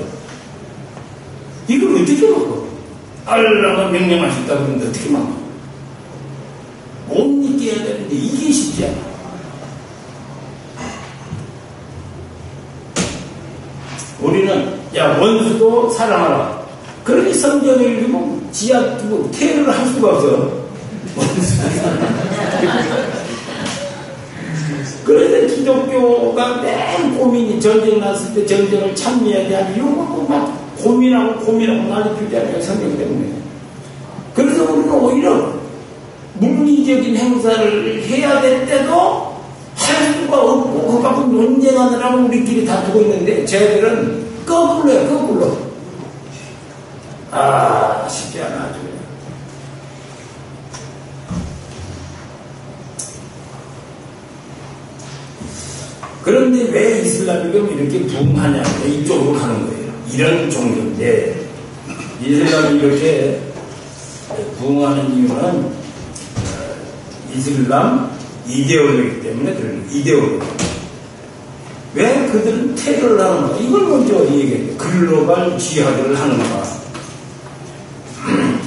이걸 어떻게 막어? 알라가 명령하셨다 그러는데 어떻게 막어? 못 읽게 해야 되는데 이게 쉽지 않아. 우리는 야 원수도 사랑하라. 그렇게 성경을 읽으면 지하 두고 테러를 할 수가 없어. 그래서 기독교가 맨 고민이 전쟁 났을 때 전쟁을 참여해야 돼. 이런 것도 막 고민하고 난리 피우잖아요. 성경 때문에. 그래서 우리는 오히려 물리적인 행사를 해야 될 때도 할 수가 없고 그 갖고 논쟁하느라고 우리끼리 다투고 있는데 쟤들은 거꾸로야 거꾸로. 쉽지 않아 아주. 그런데 왜 이슬람이 이렇게 붕하냐? 이쪽으로 가는 거예요. 이런 종교인데 이슬람이 이렇게 붕하는 이유는 이슬람 이데올로기 때문에 그런 이데올로기. 왜 그들은 테러를 하는가? 이걸 먼저 얘기해요. 글로벌 지하들을 하는가?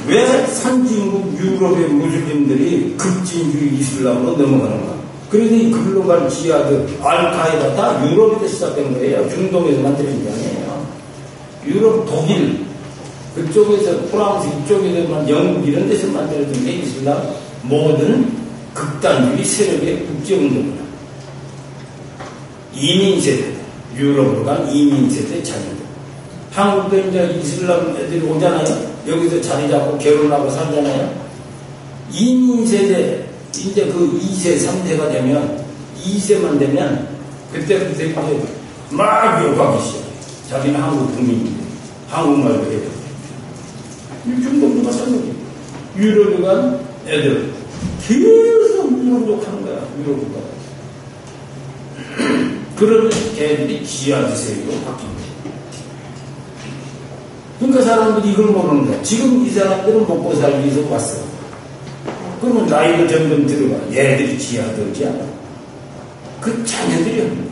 왜 선진국 유럽의 무슬림들이 급진주의 이슬람으로 넘어가는가? 그래서 이 글로벌 지하들, 알카이다 다 유럽에서 시작된 거예요. 중동에서 만들어진 게 아니에요. 유럽, 독일, 그쪽에서 프랑스, 이쪽에서만 영국 이런 데서 만들어진 게 이슬람 모든 극단주의 세력의 국제운동이다. 이민세대, 유럽으로 간 이민세대 자녀들. 한국도 이제 이슬람 애들이 오잖아요. 여기서 자리 잡고 결혼하고 살잖아요. 이민세대, 이제 그 2세, 3세가 되면, 2세만 되면, 그때부터 이제 막 욕하기 시작해. 자기는 한국 국민인데, 한국말도 해야 돼. 중동도 마찬가지. 유럽에 간 애들. 계속 유럽 욕하는 거야, 유럽 국가. 그러면 걔들이 지하주세요로 바뀝니다. 그러니까 사람들이 이걸 모르는 거야. 지금 이 사람들은 먹고 살기 위해서 왔어. 그러면 나이가 점점 들어가. 얘들이 지하들이야. 그 자녀들이 없는 거야.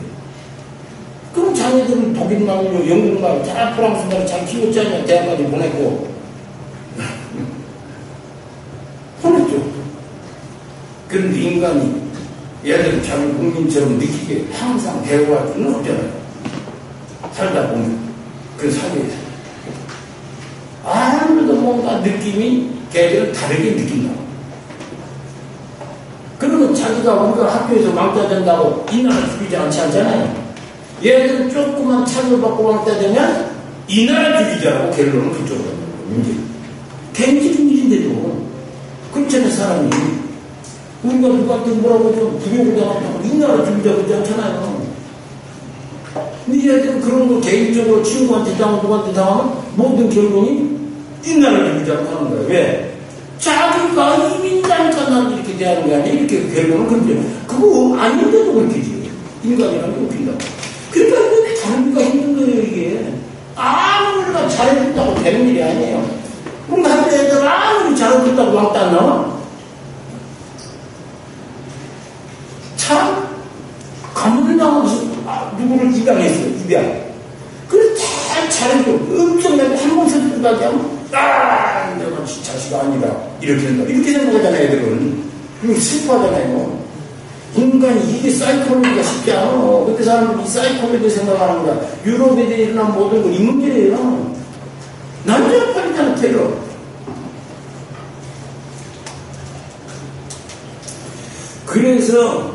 그럼 자녀들은 독일 말로 영국 말로 잘 프랑스 말로 잘 키웠잖아요. 대학까지 보냈고. 보냈죠. 그런데 인간이 얘들 자기 국민처럼 느끼게 항상 배워갈 수는 없잖아요. 살다 보면. 그 사회에서. 아무래도 뭔가 느낌이 걔들은 다르게 느낀다. 그러면 자기가 우리가 학교에서 왕따 된다고 이 나라 죽이지 않잖아요. 얘들은 조금만 차별받고 왕따 되면 이 나라 죽이자고 결론은 그쪽으로 가는 거예요. 문제. 개인적인 일인데도 그렇잖아요. 사람이 우리가 누구한테 뭐라고 좀 불효를 당한다고 이 나라 죽이자 그러지 않잖아요. 근데 얘들은 그런 걸 개인적으로 친구한테 당하고 누구한테 당하면 모든 결론이 이 나라 죽이자고 하는 거예요. 왜? 자기가 이민자니까 나는 이렇게 대하는 게 아니야. 이렇게 결론은 그런데 그거 아닌데도 그렇게 지 인간이라는 게 웃긴다고. 그러니까 이게 다루기가 힘든 거예요. 이게 아무리 우리가 잘해준다고 되는 일이 아니에요. 우리 한때 애들 아무리 잘해준다고 왕따 안 나와. 참 가문을 나가서 누구를 입양했어요. 입양. 그래 다 잘해줘. 엄청나게 한번 세들까지 하면 내가 자식이 아니라 이렇게 된다. 이렇게 생각하잖아요. 애들은. 그리고 슬퍼하잖아요. 인간이 이게 사이콜로지가 쉽지 않아. 그때 사람들이 이 사이콜로지 생각하는 거야. 유럽에 대해 일어난 모든 건 이 문제예요. 난장판이잖아. 테러. 그래서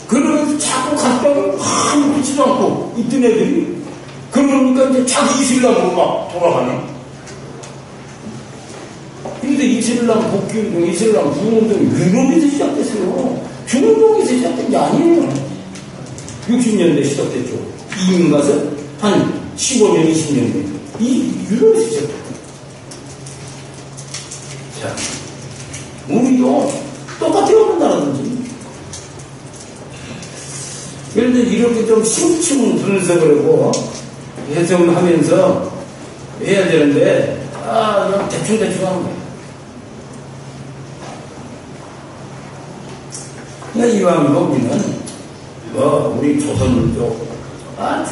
그러면서 자꾸 갑자기 확 붙이지 않고 있던 애들이 그러니까 이제 자기 이슬람으로 막 돌아가네. 근데 이슬람 복귀운동, 이슬람 부흥운동이 유럽에서 시작됐어요. 중동에서 시작된 게 아니에요. 60년대 시작됐죠. 이민 가서 한 15년, 20년 돼. 이 유럽에서 시작됐어요. 자, 우리도 똑같이 없는 나라든지. 그런데 이렇게 좀 심층 분석을 하고 해석하면서 해야 되는데, 그냥 대충대충 하는 거예요. 그러니까 이왕이면 우리는, 우리 조선족,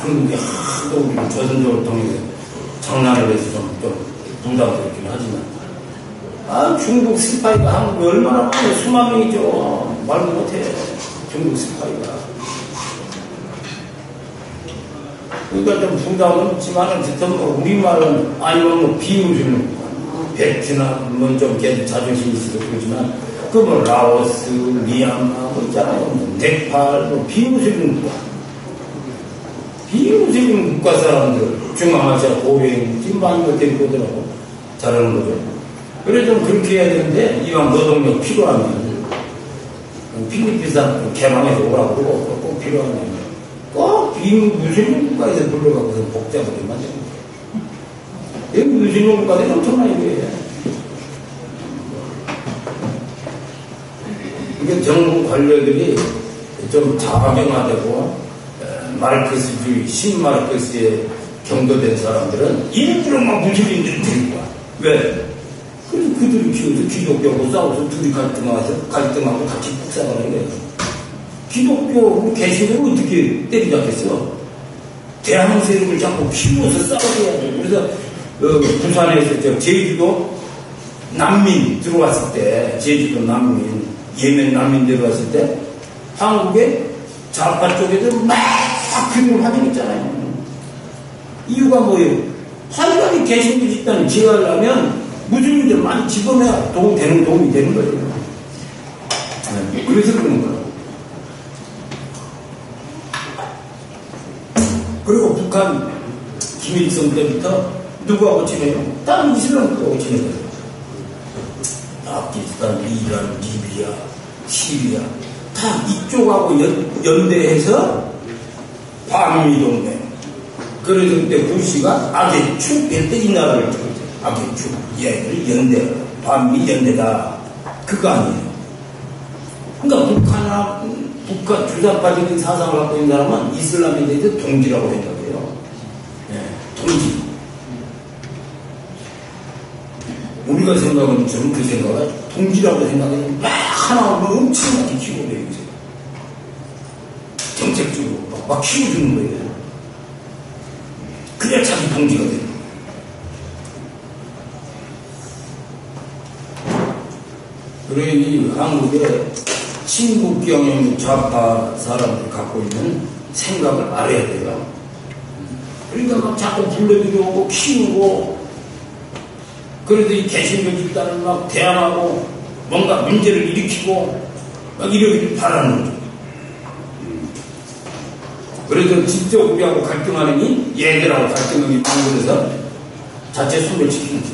중국이 하도 우리 조선족을 통해서 장난을 해서 좀 부담스럽긴 하지만, 중국 스파이가 한국에 얼마나 많아요. 수만 명이죠. 말도 못해. 중국 스파이가. 그러니까 좀 부담은 있지만, 어쨌든 우리말은 아니면 비웃으면, 베트남, 좀 걔들 자존심이 있어서 그러지만, 라오스, 미얀마, 있잖아요. 네팔, 비무슬림 국가. 비무슬림 국가 사람들, 중앙아시아 고행, 지금 많은 걸 데리고 오더라고. 잘하는 거죠. 그래, 좀 그렇게 해야 되는데, 이왕 노동력 필요하면, 필리핀 사람 개망해서 오라고 그러고, 꼭 필요하면, 꼭 비무슬림 국가에서 불러가고서 복잡하게 만드는 거예요. 여기 무슬림 국가들이 엄청나게 돼. 그러니까 정부 관료들이 좀 자화명화되고 마르크스주의, 신마르크스에 경도된 사람들은 일부러 막 무슬림들이 데리고 와. 왜? 그래서 그들이 키워서 기독교하고 싸워서 둘이 갈등하고 같이 북상하는 거예요. 기독교 개신을 어떻게 때리잡겠어? 대항 세력을 자꾸 키워서 싸우게 해야 돼. 그래서 부산에서 제주도 난민 들어왔을 때, 제주도 난민, 예멘 난민 들어왔을 때 한국의 좌파 쪽에서 막 그림을 확인했잖아요. 이유가 뭐예요? 하여간에 개신교 집단을 지어하려면 무슬림들 많이 집어내야 도움이 되는 거예요. 그래서 그런 거예요. 그리고 북한 김일성 때부터 누구하고 지내요? 다 이슬람하고 지내요. 파키스탄, 이란, 리비아, 시리아 다 이쪽하고 연대해서 반미동맹. 그래서 그때 부시가 악의 축 때 이 나라를 들었죠. 악의 축. 얘를 연대, 반미 연대다. 그거 아니에요. 그러니까 북한 주사파적인 사상을 갖고 있는 사람은 이슬람에 대해서 동지라고 생각해요. 동지. 우리가 생각하는 것처럼 그 생각을 동지라고 생각해서 막 하나 엄청나게 키워내요. 정책적으로 막 키워주는 거예요. 그래야 자기 동지가 돼요. 그러니 한국의 친국 경영 좌파 사람들이 갖고 있는 생각을 알아야 돼요. 그러니까 막 자꾸 불러들여오고 키우고, 그래도 이 개신교 집단을 막 대항하고 뭔가 문제를 일으키고 막 이러기를 바라는 거죠. 그래서 직접 우리하고 갈등하느니 얘들하고 갈등하기 방법에서 자체 소멸시키는 거죠.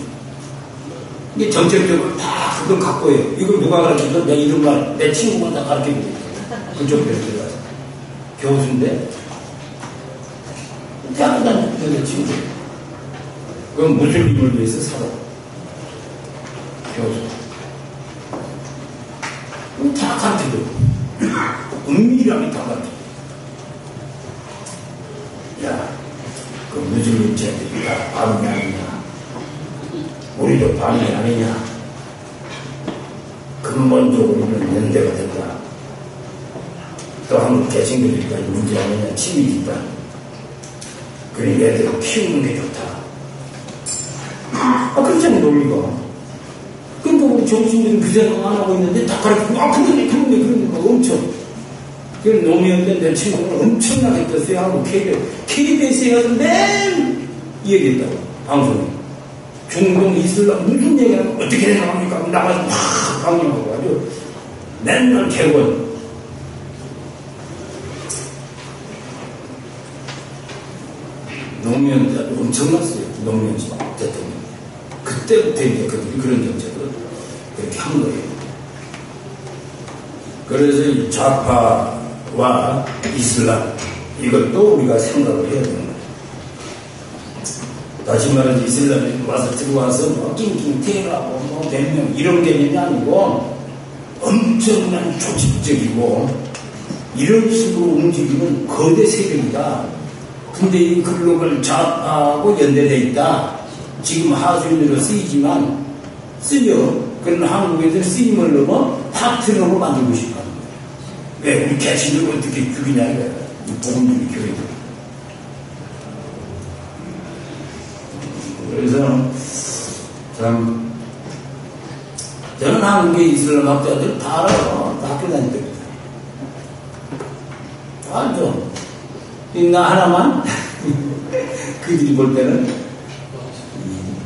이게 정책적으로 다 그걸 갖고 해요. 이걸 누가 가르쳐도 내 이름만, 내 친구만 다 가르쳐줘요. 그쪽 배로 들어가서. 교수인데, 대학교 다니는 내 친구. 그건 무슬림을 위해서 살아. 교수. 그럼 다 가르쳐줘. 은밀하게 다 가르쳐줘. 야, 그 무슬림 쟤들이 다 반응이 아니냐. 우리도 반응이 아니냐. 근본적으로는 연대가 된다. 또 한국 개신교들까지 문제 아니냐. 침이 있다. 그러니 애들을 키우는 게 좋다. 그렇잖아요, 논리가. 그러니까 우리 정신들은 그 생각 안 하고 있는데 다 가르치고, 그런데, 엄청. 그 노무현 내 친구는 엄청나게 떴어요. 하고 KBS에 가서 매일 얘기했다고, 방송에. 중동 이슬람 무슨 얘기하면 어떻게 생각합니까? 나가서 막 강요하고 아주 맨날 개원. 노무현 때 엄청났어요. 노무현 대통령. 그때부터 이제 그런 정책을 그렇게 한 거예요. 그래서 이 좌파와 이슬람, 이것도 우리가 생각을 해야 되는 거예요. 다시 말해서 이슬람이 와서 들어와서 뭐 낑낑 태어나고 뭐 몇 명 이런 개념이 아니고 엄청난 조직적이고 이런 식으로 움직이는 거대 세력이다. 근데 이 글로벌 좌파하고 연대되어 있다. 지금 하수인으로 쓰이지만 쓰여. 그런 한국에서 쓰임을 넘어 파트너로 만들고 싶어 하는 거예요. 왜? 우리 개신을 어떻게 죽이냐 이거야. 이 복음주의 교회들. 그래서 참 저는 한국의 이슬람 학자들 다 알아요. 다 학교 다닐 때부터 다 알죠. 나 하나만 그들이 볼 때는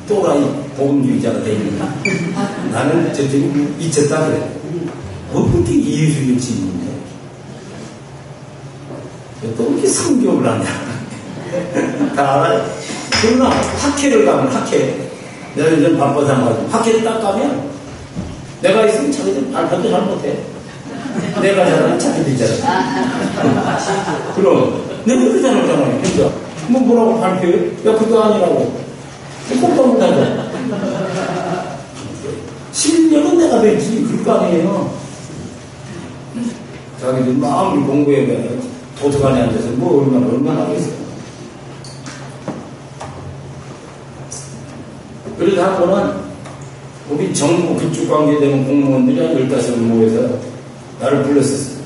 또라이 복음주의자가 되니까 나는 저쪽이 미쳤다 그래. 어떻게 예수를 지는데 또 이렇게 성교를 하냐. 다 알아요. 그러나 학회를 가면 학회, 내가 요즘 바빠서 안 가지고 학회를 딱 가면 내가 있으면 자기들 발표도 잘 못해. 내가 잘하면 자기들이 잘해. 그럼 내가 그렇게 잘하잖아요. 그러니까 뭐 뭐라고 발표해? 야 그거 아니라고. 꼭도 못하죠. 실력은 내가 뵙지 그럴 거 아니에요. 자기들 마음을 공부해봐요. 도서관에 앉아서 뭐 얼마나 하겠어요. 그러다 하고는 우리 정부 그쪽 관계되는 공무원들이 한 15명 모여서 나를 불렀었어요.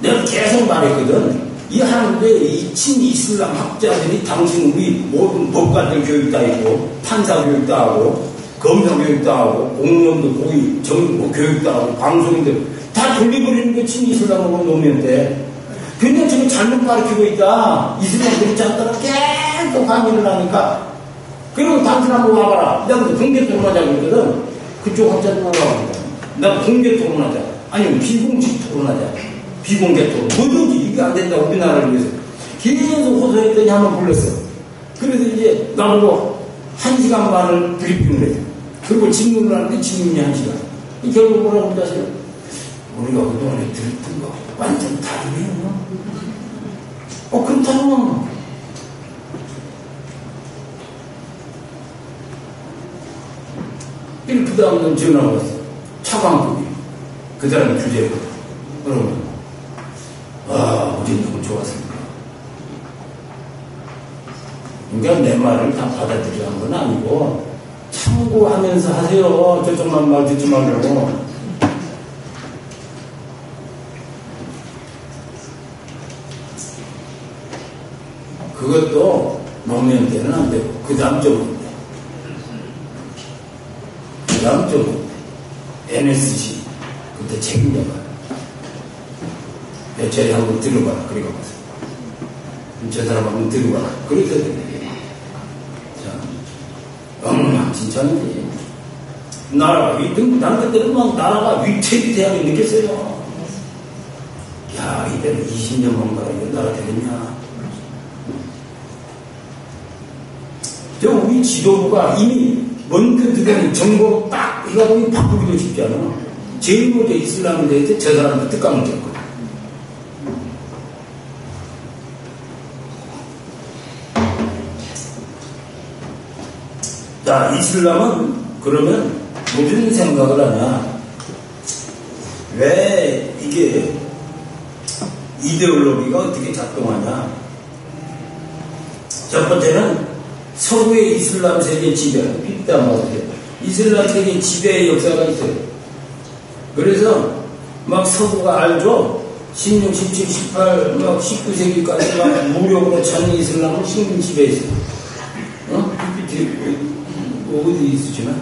내가 계속 말했거든. 이 한국의 이 친이슬람 학자들이 당신 우리 모든 법관들 교육도 하고 판사 교육도 하고 검사 교육도 하고 공무원들 고위 정부 교육도 하고 방송인들 다 돌려버리는 게 친이슬람하고 노무현 때. 근데 지금 잘못 가르치고 있다. 이슬람 그렇지 않다가 계속 강의를 하니까 그리고 당신 한번 와봐라. 내가 공개 토론하자고 그러거든. 그쪽 학자들 와봐라. 나 공개 토론하자. 아니면 비공식 토론하자. 비공개 토론. 뭐든지 이게 안 된다. 우리나라를 위해서. 계속 호소했더니 한번 불렀어. 그래서 이제 나보고 1시간 반을 브리핑을 했어. 그리고 질문을 하는데 질문이 1시간. 결국 뭐라고 하세요? 우리가 그동안에 들었던 거 완전 다르네요. 그렇다면 그 다음은 전화가 왔어. 차관급이. 그 사람이 주제거든. 그럼 어쨌든 좋았습니다. 그러니까 내 말을 다 받아들이라는 건 아니고 참고하면서 하세요. 저쪽만 말 듣지 말고. 그것도 노무현 때는 안 되고 그 다음 쪽은 돼. 그 다음 쪽은 돼. NSC 그때 책임져봐요. 배철이 한번 들어봐라. 그리고 가서 저 사람 한번 들어봐라. 그랬거든요. 자, 엉망진창이지. 나라가 난 그때는 막 나라가 위태위태하게 느꼈어요. 야, 이대로 20년 뭔가 이거 나라 되겠냐. 저 우리 지도부가 이미 먼저 들은 정보 딱 해가지고 바꾸기도 쉽지 않아. 제일 먼저 이슬람에 대해서 저 사람도 뜻감을 줬거든. 자, 이슬람은 그러면 무슨 생각을 하냐? 왜 이게 이데올로기가 어떻게 작동하냐? 첫 번째는 서구의 이슬람 세계 지배, 이슬람 세계 지배의 역사가 있어요. 그래서 막 서구가 알죠? 16, 17, 18, 막 19세기까지 막 무력으로 전 이슬람을 식민 지배했어요. 어디 있으시나?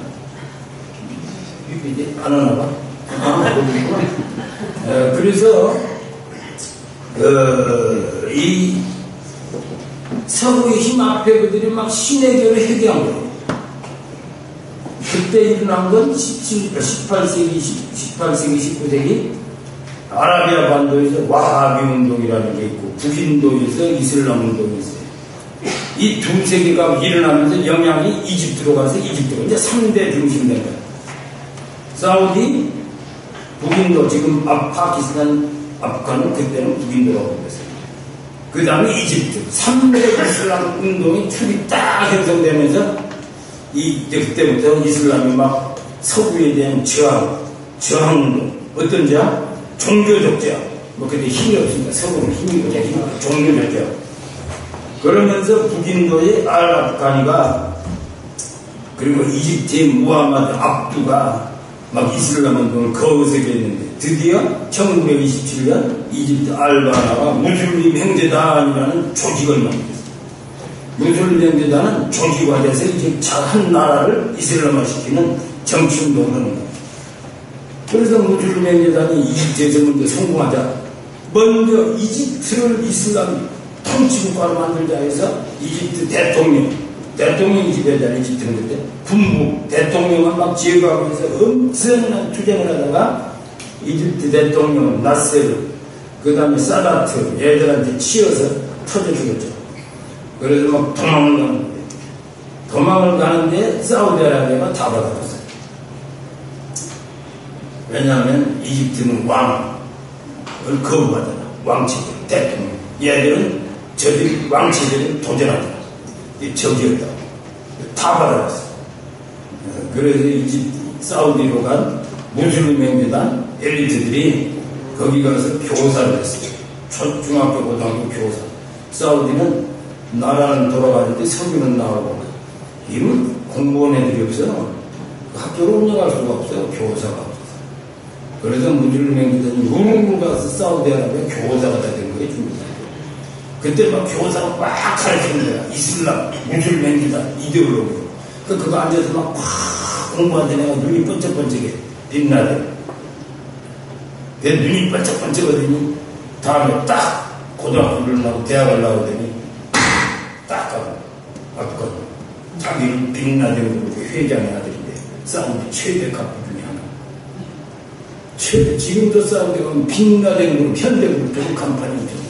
PPT 안 하나 봐. 그래서 이 서구의 힘 앞에 그들이 막 신해교를 해결한 거예요. 그때 일어난 건 18세기, 19세기 아라비아 반도에서 와하비 운동이라는 게 있고 북인도에서 이슬람 운동이 있어요. 이 두 세계가 일어나면서 영향이 이집트로 가서 이집트가 이제 3대 중심된 거예요. 사우디, 북인도, 지금 파키스탄, 아프간은 그때는 북인도라고 불렸어요. 그 다음에 이집트, 3대 이슬람 운동이 축이 딱 형성되면서 그때부터 이슬람이 막 서구에 대한 저항운동, 어떤 저항? 종교적 저항. 뭐 그때 힘이 없으니까 서구는 힘이 없으니까 종교적 저항. 그러면서 북인도의 알아프가니가 그리고 이집트의 무하마드 압두가 막 이슬람 운동을 거세게 했는데 드디어 1927년 이집트 알바나가 무슬림 형제단이라는 조직을 만들었어요. 무슬림 형제단은 조직화돼서 이제 한 나라를 이슬람화시키는 정치운동을 하는 거예요. 그래서 무슬림 형제단이 이집트에서 먼저 성공하자 먼저 이집트를 이슬람 통치국가로 만들자 해서 이집트 대통령이 지배자는 이집트는 그때 군부 대통령을 막 제거하고 해서 엄청난 투쟁을 하다가 이집트 대통령 나세르 그 다음에 사다트 얘들한테 치여서 터져 죽였죠. 그래서 막 도망을 가는데 사우디아라비아가 다 받아줬어요. 왜냐하면 이집트는 왕을 거부하잖아. 왕체들 대통령 얘들은 저들이 왕체들은 도전하더라. 적이었다고. 다 받아갔어. 그래서 이집트, 사우디로 간 무슬림 형제단 엘리트들이 거기 가서 교사를 했어요. 중학교, 고등학교 교사. 사우디는 나라는 돌아가는데 석유는 나오고, 이건 공무원 애들이 없어. 학교를 운영할 수가 없어요. 교사가 없어서. 그래서 무슬림 형제단이 우르르 가서 사우디아라비아 교사가 다 된 거예요. 중국에. 그때 막 교사가 막 가르치는 거야. 이슬람, 무슬림이다, 이데올로기로. 그거 앉아서 막 공부하는데 내가 눈이 번쩍번쩍해. 빛나대. 내 눈이 번쩍번쩍하더니 다음에 딱 고등학교를 나오고 대학을 나오더니 딱 가고 아프거든. 자기는 빅라덴 회장의 아들인데 사우디 최대 갑부 중에 하나. 최대, 지금도 사우디 가면 빅라덴 그룹, 현대그룹 쪽 간판이 있죠.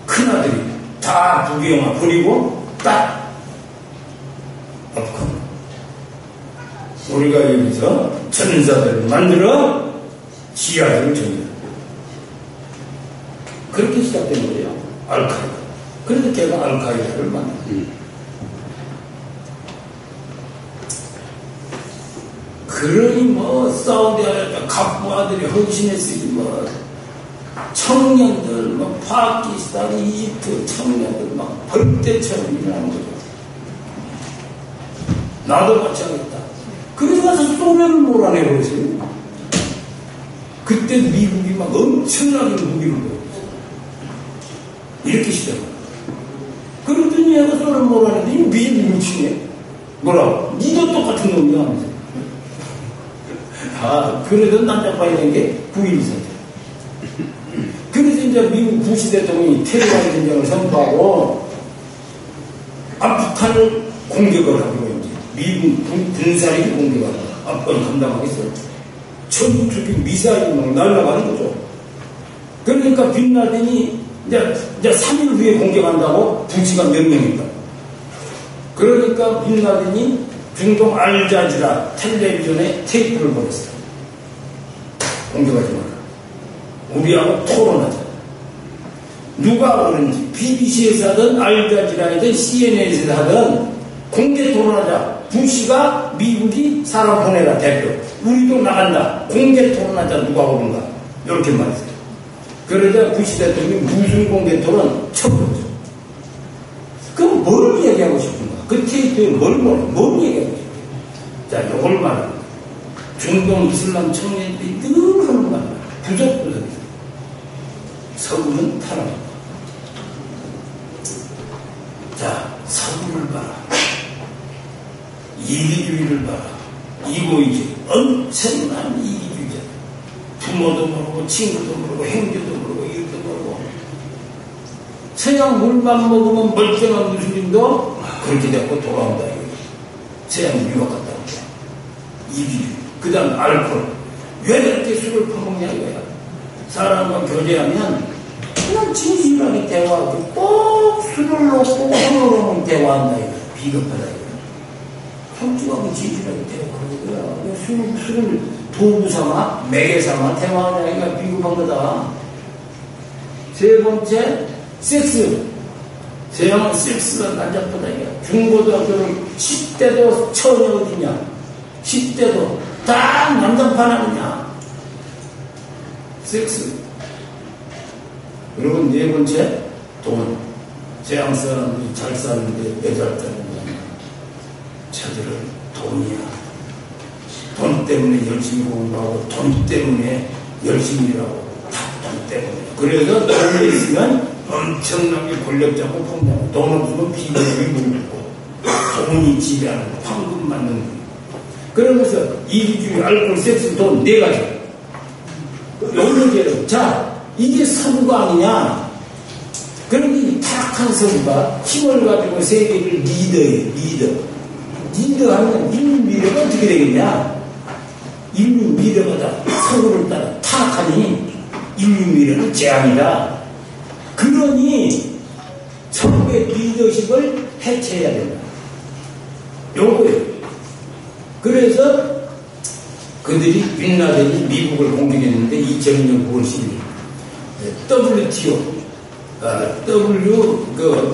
큰아들이 다 부귀영화 버리고 딱 아프간 우리가 여기서 천사들을 만들어 지하를 정리한다. 그렇게 시작된 거예요. 알카이다. 그래서 걔가 알카이다를 만듭니다. 그러니 뭐 사우디아라비아 갑부 아들이 헌신했으니 뭐 청년들 막 파키스탄, 이집트 청년들 막 벌떼처럼 일어나는 거죠. 나도 같이 하겠다. 그래서 가서 소련을 몰아내버렸어요. 그때 미국이 막 엄청나게 무기를 보였어요. 이렇게 시작해요. 그러더니 얘가 소련 몰아내더니 미국을 치네. 뭐라고? 니도 똑같은 놈이야 하면서. 그래도 난장판이 된 게 9.11사죠. 그래서 이제 미국 부시 대통령이 테러와의 전쟁을 선포하고 북한을 공격을 하고 이제 미국 군사력이 공격을 하고 앞으로 감당하겠어요. 전투기 미사일이 막 날아가는 거죠. 그러니까 빈라덴이 이제 3일 후에 공격한다고 부시가 명령했다. 그러니까 빈라덴이 중동 알자지라 텔레비전에 테이프를 보냈어요. 공격하지 마라. 우리하고 토론하자. 누가 그런지 BBC에서 하든 알자지라이든 CNN에서 하든 공개 토론하자. 부시가 미국이 사람 보내라 대표. 우리도 나간다. 공개 토론하자. 누가 오른가. 이렇게 말했어요. 그러자 부시 대통령이 무슨 공개 토론? 쳐버렸죠. 그럼 뭘 얘기하고 싶은가? 그 테이프에 뭘 얘기하고 싶은가? 자, 이걸 말합니다. 중동 이슬람 청년들이 늘 하는 말. 부적부적. 서구는 타락합니다. 자, 서구를 봐라. 이기주의를 봐라. 이고이주의. 엄청난 이기주의자. 부모도 모르고, 친구도 모르고, 형제도 모르고, 이웃도 모르고. 서양 물만 먹으면 멀쩡한 무슬림도 그렇게 됐고 돌아온다. 서양 유학 갔다 온다. 이기주의. 그 다음 알코올. 왜 그렇게 술을 퍼먹냐 이거야. 사람과 교제하면 그냥 진실하게 대화하고 꼭 술을 놓고 술을 대화한다 이거야. 비겁하다 이거야. 솔직하게 진실하게 대화하는 거야. 술을 도구 삼아 매개 삼아 대화하냐 이거야. 비겁한 거다. 세 번째 섹스. 서양은 섹스가 난잡하다 이거야. 중고등학교를 10대도 처녀 어디냐. 10대도 다 남자판 하느냐. 섹스. 그리고 네 번째 돈. 서양 사람들이 잘 사는데 왜 잘 사는냐. 저들은 돈이야. 돈 때문에 열심히 공부하고 돈 때문에 열심히 일하고 다 돈 때문에. 그래서 돈이 있으면 엄청나게 권력 잡고 폭력하고 돈 없으면 비번이 물고 돈이 지배하는 거, 황금 맞는 거. 그러면서 이기주의, 알코올, 섹스, 돈 네 가지. 용문제로. 자, 이게 서구가 아니냐? 그럼 이 타락한 서구가 힘을 가지고 세계를 리더해. 리더하면 인류 미래가 어떻게 되겠냐? 인류 미래가 다 서구를 따라 타락하니 인류 미래는 재앙이다. 그러니 서구의 리더십을 해체해야 된다. 요거예요. 그래서 그들이 빈라덴이 미국을 공격했는데 2002년 9월 10일 WTO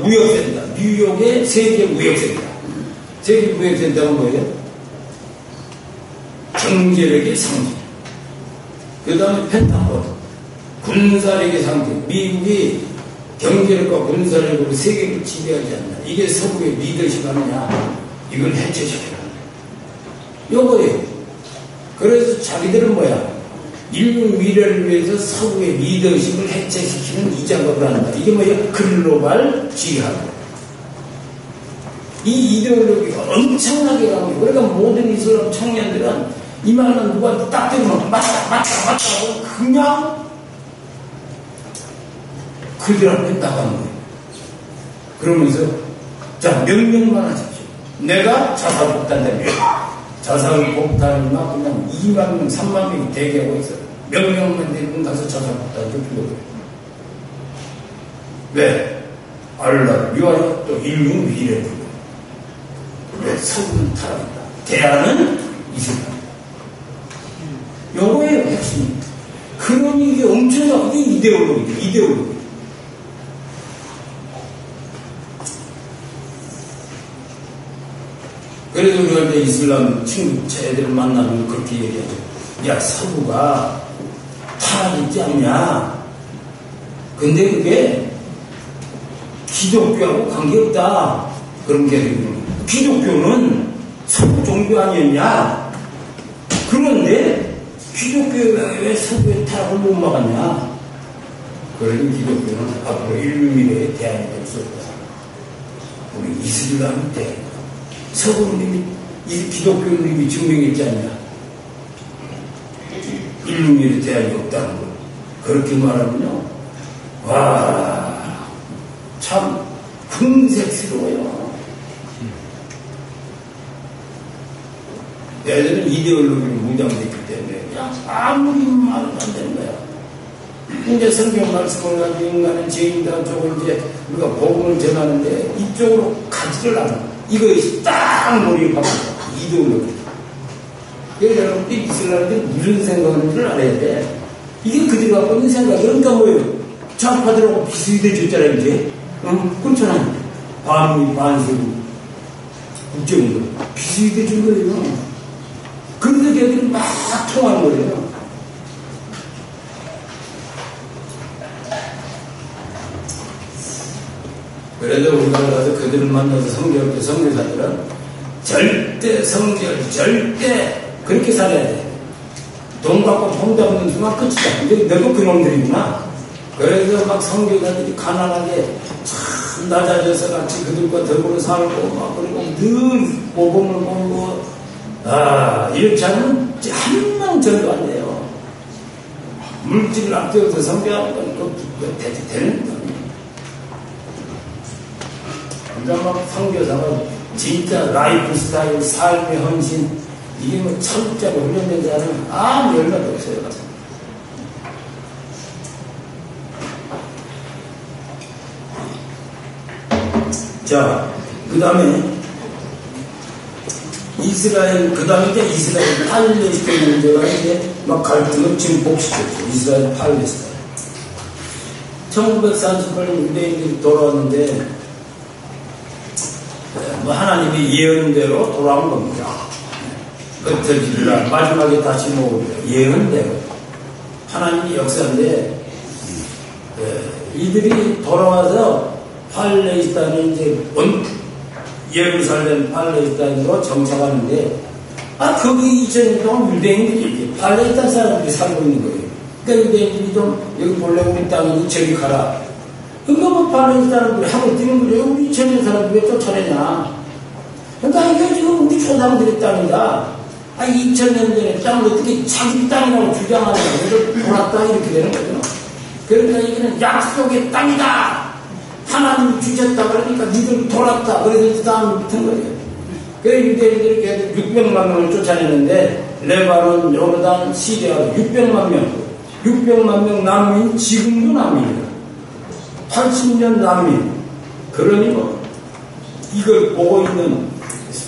무역센터 뉴욕의 세계 무역센터. 세계 무역센터가 뭐예요? 경제력의 상징. 그 다음에 펜타곤 군사력의 상징. 미국이 경제력과 군사력으로 세계를 지배하지 않나. 이게 서구의 리더십 아니냐. 이걸 해체시켜라. 요거예요. 그래서 자기들은 뭐야? 인류 미래를 위해서 서구의 리더십을 해체시키는 이 작업을 한다. 이게 뭐야? 글로벌 지향. 이 이데올로기가 엄청나게 강해요. 그러니까 모든 이슬람 청년들은 이만한 누가 딱 들으면 맞다 하고 그냥 그들 앞에 나가는 거예요. 그러면서 자, 명령만 하십시오. 내가 자살폭탄되면 자살폭탄이나 그냥 2만 명, 3만 명이 대기하고 있어요. 명령만 내리면 가서 자살폭탄을 불러버려요. 왜? 알라를 위하여 또 인류 미래를 불러요. 왜? 서구는 타락한다. 대안은 이슬람. 요거예요, 핵심이. 그러니 이게 엄청나게 이데올로기. 그래서 우리가 이제 이슬람 친구 애들을 만나면 그렇게 얘기하죠. 야, 서구가 타락했지 않냐? 근데 그게 기독교하고 관계없다. 그런 게 기독교는 서구 종교 아니었냐? 그런데 기독교가 왜 서구의 타락을 못 막았냐? 그러니 기독교는 앞으로 인류 미래에 대안이 될 수 없다. 우리 이슬람 때 서구는 이미 기독교는 이미 증명했지 않냐? 인류 미래에 대안이 없다는 거. 그렇게 말하면요. 와, 참 궁색스러워요. 예전에는 이데올로기로 무장됐기 때문에 그냥 아무리 말도 안 되는 거야. 이제 성경 말씀을 가지고 인간은 죄인다 쪽을 이제 우리가 복음을 전하는데 이쪽으로 가지를 않아. 이것이 딱 머리에 박혀. 이데올로기. 그래서 여러분들이 이슬람들이 무슨 생각하는지를 알아야 돼. 이게 그들이 갖고 있는 생각이 그러니까 뭐예요? 좌파들하고 비슷해 줬잖아요, 이제. 응? 그렇잖아요. 반미, 반세구, 국제운동. 비슷해 준 거예요. 그런데 걔들이 막 통하는 거예요. 그래도 우리가 가서 그들을 만나서 성교사들은 절대 성결, 절대 그렇게 살아야 돼. 돈 갖고 돈 잡는 순간 끝이다. 근데 너도 그놈들이구나. 그래서 막 성교사들이 가난하게 참 낮아져서 같이 그들과 더불어 살고 막 그리고 늘 복음을 보고 이렇게 하면 한 명 전도 안 돼요. 물질을 앞세워서 성교하는 건 그거 되는 거예요. 그러니까 막 선교사가 진짜 라이프 스타일, 삶의 헌신, 이게 뭐 철저하게 훈련된 자는 아무 열매도 없어요. 자, 그 다음에 이스라엘, 그 다음에 이제 이스라엘 팔레스타인 문제가 이제 막 갈등을 증폭시켰죠. 이스라엘 팔레스타인. 1948년 유대인들이 돌아왔는데 뭐 하나님이 예언대로 돌아온 겁니다. 끝을 마지막에 다시 모으고요. 예언대로 하나님이 역사인데 이들이 돌아와서 팔레스타인에 이제 예루살렘 팔레스타인으로 정착하는데 거기 2000년 동안 유대인들이 팔레스타인 사람들이 살고 있는 거예요. 그러니까 유대인들이 좀 여기 본래 우리 땅이니 저리 가라. 그러니까 뭐 팔레스타인 사람들이 하고 뛰는 거죠. 우리 2000년 사람들이 왜 쫓아내냐. 그러니까 이게 지금 우리 조상들의 땅이다. 2000년 전에 땅을 어떻게 자기 땅이라고 주장하냐. 이걸 돌았다 이렇게 되는 거죠. 그러니까 이거는 약속의 땅이다. 하나님이 주셨다 그러니까 니들 돌았다. 그래서 이 다음에 붙은 거예요. 그래서 유대인들이 계속 600만 명을 쫓아내는데 레바논, 요르단, 시리아 600만 명. 600만 명 난민, 지금도 난민이에요. 80년 난민. 그러니 뭐 이걸 보고 있는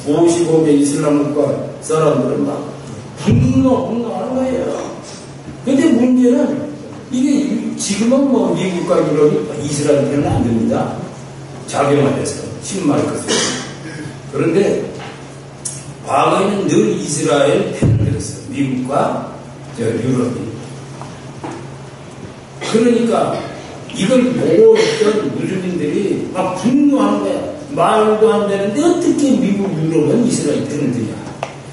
55개 이슬람 국가 사람들은 막 분노하는 거예요. 근데 문제는 이게 지금은 뭐 미국과 유럽이 이스라엘 편은 안 됩니다. 작용화돼서 신말 것을. 그런데 과거에는 늘 이스라엘 편을 들었어요. 미국과 유럽이. 그러니까 이걸 보고 있던 무슬림들이 막 분노하는 거야. 말도 안 되는데 어떻게 미국, 유럽은 이스라엘 편을 드냐.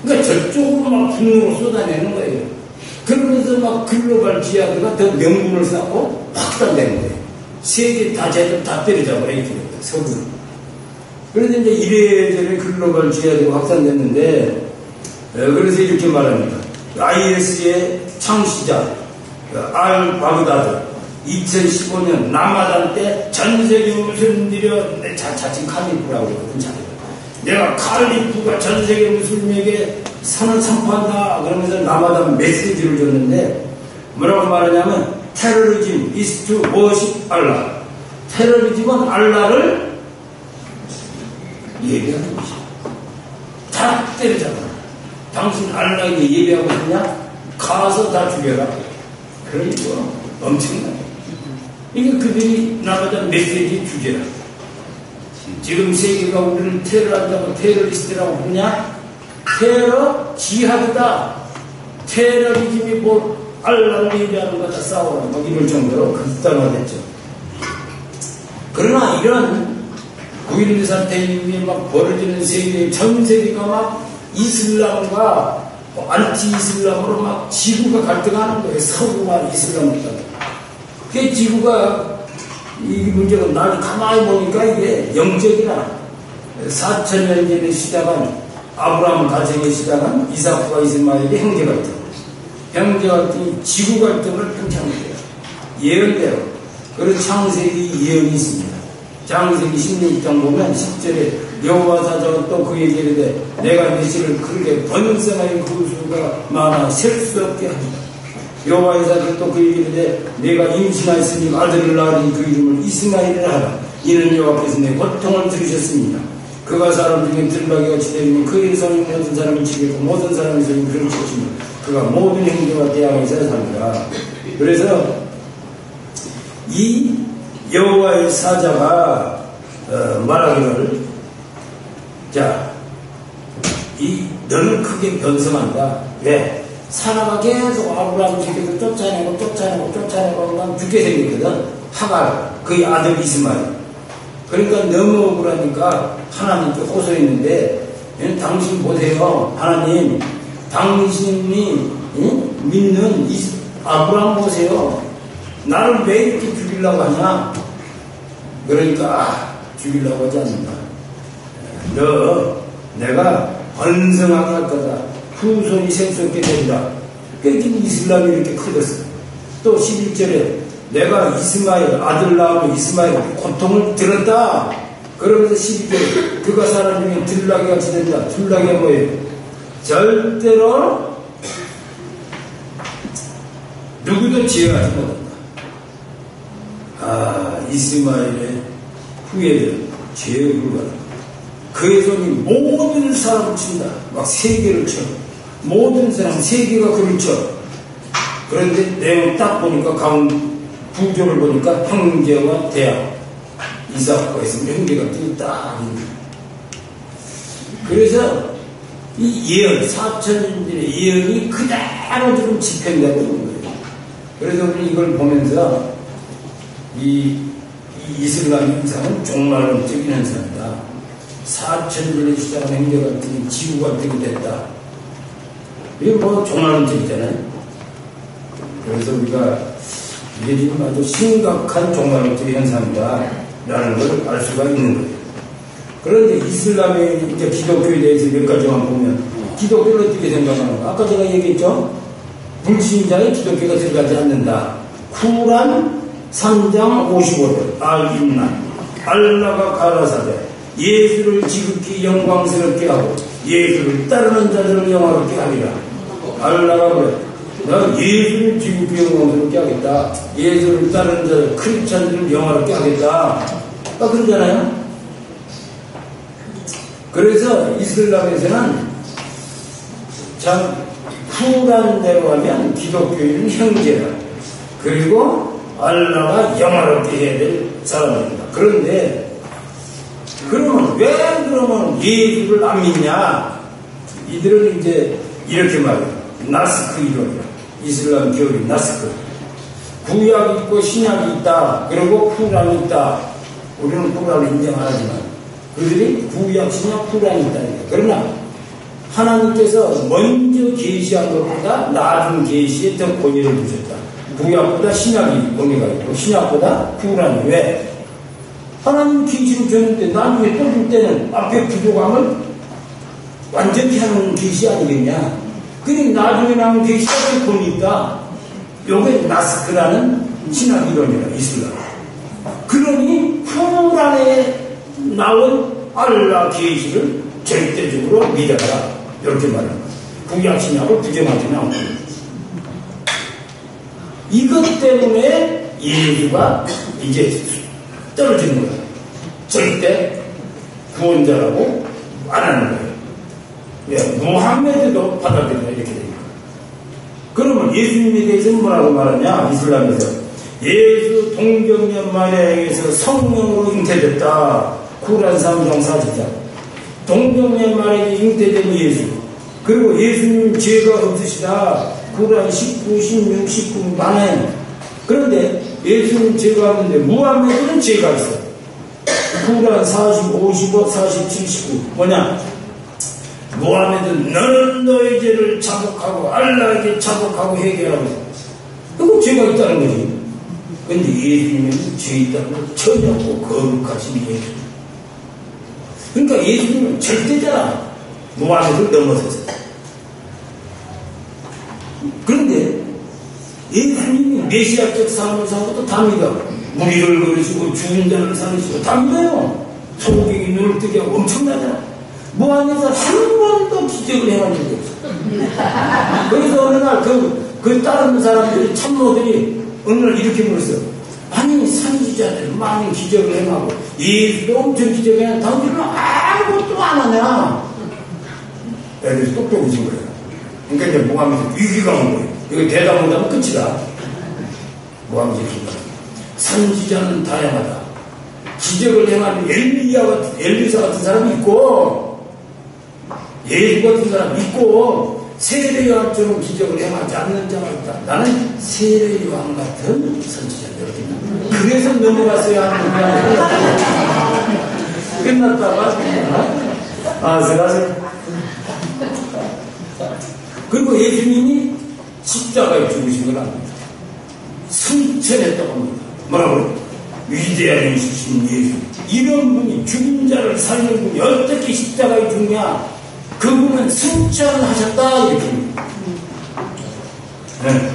그러니까 저쪽으로 막 분노를 쏟아내는 거예요. 그러면서 막 글로벌 지하드가 더 명분을 쌓고 확산되는 거예요. 세계 다 제대로 다 때려잡아야 이렇게 됩니다. 서구는. 그래서 이제 이래저래 글로벌 지하드가 확산됐는데, 그래서 이렇게 말합니다. IS의 창시자, 알-바그다드, 2015년 라마단 때 전 세계 무슬림들이 자칭 칼리프라고 그러거든. 내가 칼리프가 전 세계 무슬림에게 선을 선포한다 그러면서 라마단 메시지를 줬는데 뭐라고 말하냐면 테러리즘 is to worship Allah. 테러리즘은 알라를 예배하는 것이야. 다 때려잡아. 당신 알라에게 예배하고 싶냐? 가서 다 죽여라. 그러니 뭐 엄청나요. 이게 그들이 라마단 메시지 주제라. 지금 세계가 우리를 테러한다고 테러리스트라고 부르냐? 테러 지하드다. 테러리즘이 뭐 알라를 예배하는 거다 싸워라. 막 이럴 정도로 극단화됐죠. 그러나 이런 9.11 사태 이후에 막 벌어지는 세계, 전 세계가 막 이슬람과 안티 이슬람으로 막 지구가 갈등하는 거예요. 서구와 이슬람과. 그 지구가 이 문제가 날 가만히 보니까 이게 영적이라 4,000년 전에 시작한 아브라함 가정에 시작한 이삭과 이스마엘의 형제 갈등. 형제 갈등이 지구 갈등을 팽창해요. 예언대로. 그리고 창세기 예언이 있습니다. 창세기 16장 보면 10절에 여호와 사자가 또 그 얘기를 해 내가 너희를 그렇게 번성하여 그 수가 많아 셀 수 없게 합니다. 여호와의 사자가 또 그 얘기를 해 내가 임신하였으니 아들을 낳으니 그 이름을 이스마엘이라 하라. 이는 여호와 앞에서 내 고통을 들으셨습니다. 그가 사람 중에 들나귀같이 되니 그의 손이 모든 사람을 치겠고 모든 사람의 손이 그를 쳤으며 그가 모든 행동과 대항에서 삽니다. 그래서 이 여호와의 사자가 말하기를 자, 너는 크게 변성한다. 왜? 사람아 계속 아브라함 집에서 쫓아내고 난 죽게 생겼거든. 하갈 그의 아들 이스마엘. 그러니까 너무 억울하니까 하나님께 호소했는데 당신 보세요. 하나님 당신이 믿는 아브라함 보세요. 나를 왜 이렇게 죽이려고 하냐? 그러니까 죽이려고 하지 않는다. 내가 번성하게 할 거다. 후손이 샘솟게 된다. 그러니까 이슬람이 이렇게 커졌어. 또 11절에 내가 이스마엘 아들 낳으면 이스마엘 고통을 들었다. 그러면서 12절에 그가 사람 중에 들나귀같이 된다. 들나귀가 뭐예요? 절대로 누구도 지혜하지 못한다. 이스마엘의 후예들 죄에 불과하다. 그의 손이 모든 사람을 친다. 막 세계를 쳐. 모든 사람 세계가 그를 쳐. 그런데 내용 딱 보니까 구조를 보니까 형제와 대학 이삭과 있으면 형제가 딱 있는. 그래서 이 예언 4,000년의 예언이 그대로 지금 집행되고 있는 거예요. 그래서 우리 이걸 보면서 이 이슬람 현상은 종말론적인 현상이다. 4,000년에 시작한 행제 갈등이 지구 갈등이 됐다. 이게 뭐 종말론적이잖아요. 그래서 우리가 이게 지금 아주 심각한 종말론적 현상이다 라는 걸 알 수가 있는 거예요. 그런데 이슬람의 이제 기독교에 대해서 몇 가지만 보면 기독교를 어떻게 생각하는가? 아까 제가 얘기했죠. 불신자의 기독교가 들어가지 않는다. 쿠란 3장 55절 알임난 알라가 가라사대 예수를 지극히 영광스럽게 하고 예수를 따르는 자들을 영화롭게 하리라. 알라가 그래 나 예수를 지극히 영광스럽게 하겠다. 예수를 따르는 자들 크리스찬들을 영화롭게 하겠다. 그러잖아요. 그래서 이슬람에서는 참 쿠란대로 하면 기독교인은 형제라. 그리고 알라가 영화롭게 해야 될 사람입니다. 그런데 그러면 예수를 안 믿냐? 이들은 이제 이렇게 말해요. 나스크 이론이야. 이슬람 교리 나스크. 구약이 있고 신약이 있다. 그리고 쿠란이 있다. 우리는 쿠란을 인정 안 하지만 그들이 구약, 신약, 쿠란이 있다니까. 그러나 하나님께서 먼저 계시한 것보다 낮은 계시에 더 권위를 두셨다. 구약보다 신약이 권위가 있고 신약보다 쿠란이. 왜? 하나님 계시를 줬는데 나중에 또 줄 때는 앞에 부족함을 완전히 하는 계시 아니겠냐. 그러니 나중에 나온 계시가 더 권위 있다. 요게 나스크라는 신학 이론이라 이슬람. 그러니 쿠란에 나온 알라 계시를 절대적으로 믿어라. 이렇게 말합니다. 구약 신약을 부정하지는 않고. 이것 때문에 예수가 이제 떨어지는 거예요. 절대 구원자라고 안 하는 거예요. 예, 무함메드도 받아들인다 이렇게 됩니다. 그러면 예수님에 대해서는 뭐라고 말하냐? 이슬람에서 예수 동정년 마리아에게서 성령으로 잉태됐다. 쿠란 3장 44. 동정년 마리아에게 잉태된 예수. 그리고 예수님 죄가 없으시다. 쿠란 19, 16, 19 만행. 그런데 예수님 죄가 없는데 무함메드는 죄가 있어. 쿠란 40, 55, 40, 79 뭐냐? 모하메드 너는 너의 죄를 자복하고 알라에게 자복하고 회개하고 그거 죄가 있다는 거지. 근데 예수님은 죄 있다는 걸 전혀 없고 거룩하신 예수님. 그러니까 예수님은 절대잖아. 모하메드를 넘어서서. 그런데 예수님이 메시아적 삶을 사는 것도 답니다. 무리를 걸으시고 죽은 자를 살리시고 답니다요. 소고기 눈을 뜨게 하고 엄청나잖아. 모함에서 한 번도 기적을 해본 적이 없어. 그래서 어느 날 그 다른 사람들이 참모들이 어느 날 이렇게 물었어요. 아니 선지자들 많은 기적을 행하고 예수도 엄청 기적을 해야 당신은 아무것도 안 하냐. 애들이 똑똑해진 거예요. 그러니까 이제 모함에서 위기가 온 거예요. 이거 대답 못하면 끝이다. 모함에서 위기가. 선지자는 다양하다. 기적을 행하는 엘리사 같은 사람이 있고 예수 같은 사람이 있고 세례요한처럼 기적을 행하지 않는 자가 있다. 나는 세례요한 같은 선지자입니다. 그래서 넘어갔어야 하는 거야. 끝났다가 아슬아슬. 그리고 예수님이 십자가에 죽으신 건 아닙니다. 승천했다고 합니다. 뭐라고? 위대한 예수신 예수. 이런 분이 죽은 자를 살리는 분이 어떻게 십자가에 죽냐? 그분은 승천하셨다 이렇게. 네.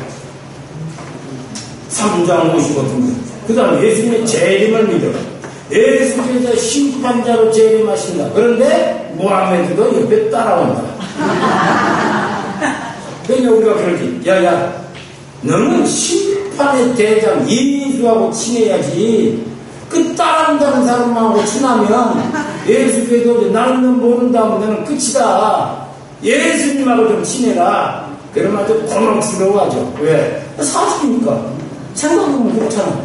3장 55분. 그 다음 예수님의 재림을 믿어. 예수께서 심판자로 재림하신다. 그런데 모하메드도 옆에 따라온다. 그러니까 우리가 그러지. 야야 너는 심판의 대장 예수하고 친해야지. 그 따라온다는 사람하고 친하면 예수께서 나는 모른다 하면 너는 끝이다. 예수님하고 좀 친해라. 그러면 좀 곤혹스러워하죠. 왜? 사실이니까. 생각해보면 그렇잖아.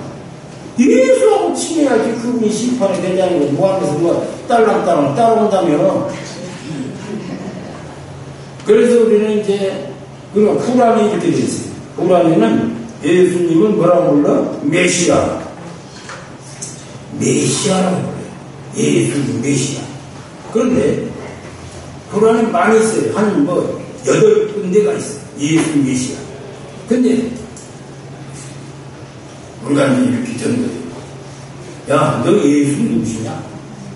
예수하고 친해야지 그분이 심판의 대장이고 뭐하면서 뭐 딸랑딸랑 따라온다며. 그래서 우리는 이제 그리고 쿠란이 이렇게 되어 있어요. 쿠란에는 예수님은 뭐라고 불러? 메시아. 메시아라고 불러요. 예수님 메시아. 그런데 쿠란에 많이 있어요. 한 8군데가 있어요. 예수 메시아. 근데 인간이 이렇게 전거예요. 야, 너 예수 누구시냐?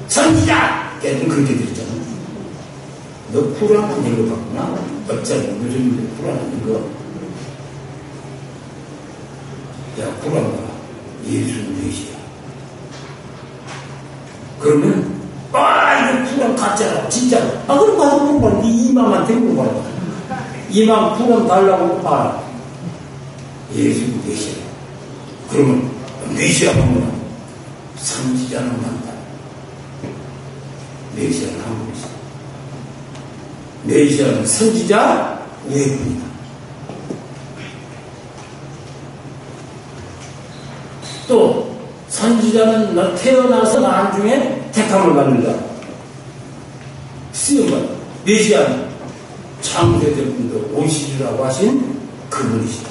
선지자! 걔는 그렇게 들었잖아. 너 쿠란 안 읽어봤구나? 어차피 무슨 쿠란 안 읽어? 야, 쿠란 봐. 예수 메시아. 그러면 이거 쿠란 가짜라고 진짜로. 그럼 가서 물어봐. 네 이맘한테 물어봐. 이맘 쿠란 달라고 봐라. 예수 메시아. 그러면 메시아가 뭐냐? 선지자는 많다. 메시아는 한 분 있어. 메시아는 선지자 외분이다. 또 선지자는 태어나서 나중에 택함을 받는다. 쓰임받다. 메시아는 창세전부터 오시리라고 하신 그분이시다.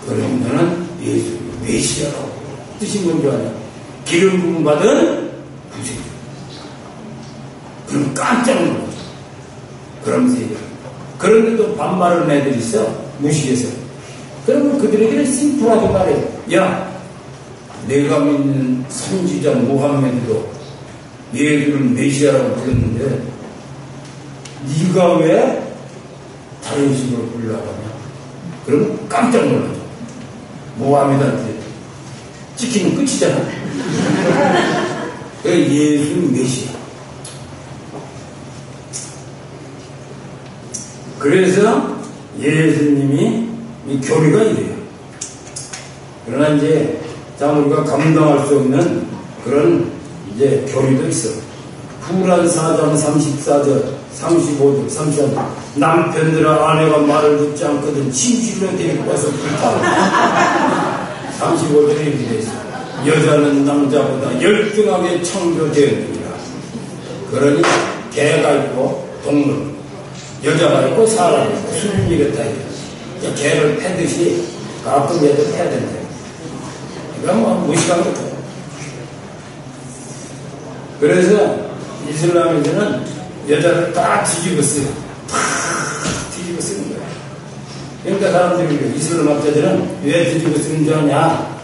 그러면 너는 예수 메시아라고 뜻이 뭔지 아냐? 기름 부음 받은 구세주. 그럼 깜짝 놀라죠. 그러면서 그런데도 반말을 애들이 있어. 무식해서. 그러면 그들에게는 심플하게 말해요. 야, 내가 믿는 선지자 모함메드도 예수를 메시아라고 불렀는데 네가 왜 다른 식으로 부르려고 하냐? 그러면 깜짝 놀라죠. 모함메드한테 찍히면 끝이잖아. 예수 메시아. 그래서 예수님이 이 교리가 이래요. 그러나 이제 우리가 감당할 수 없는 그런 이제 교리도 있어. 쿠란 4장 34절, 35절, 34절. 남편들아 아내가 말을 듣지 않거든 침실로 데리고 와서 불타라. 35절에 이렇게 되어 있어. 여자는 남자보다 열등하게 창조되었느니라. 그러니 개가 있고 동물, 여자가 있고 사람이 있고 수준이 이렇다. 개를 패듯이 가끔 얘도 패야 된다. 그러니까 무식한 거죠. 그래서 이슬람에서는 여자를 다 뒤집어 쓰요. 다 뒤집어 쓰는 거야. 그러니까 사람들이 이슬람 학자들은 왜 뒤집어 쓰는 줄 아냐?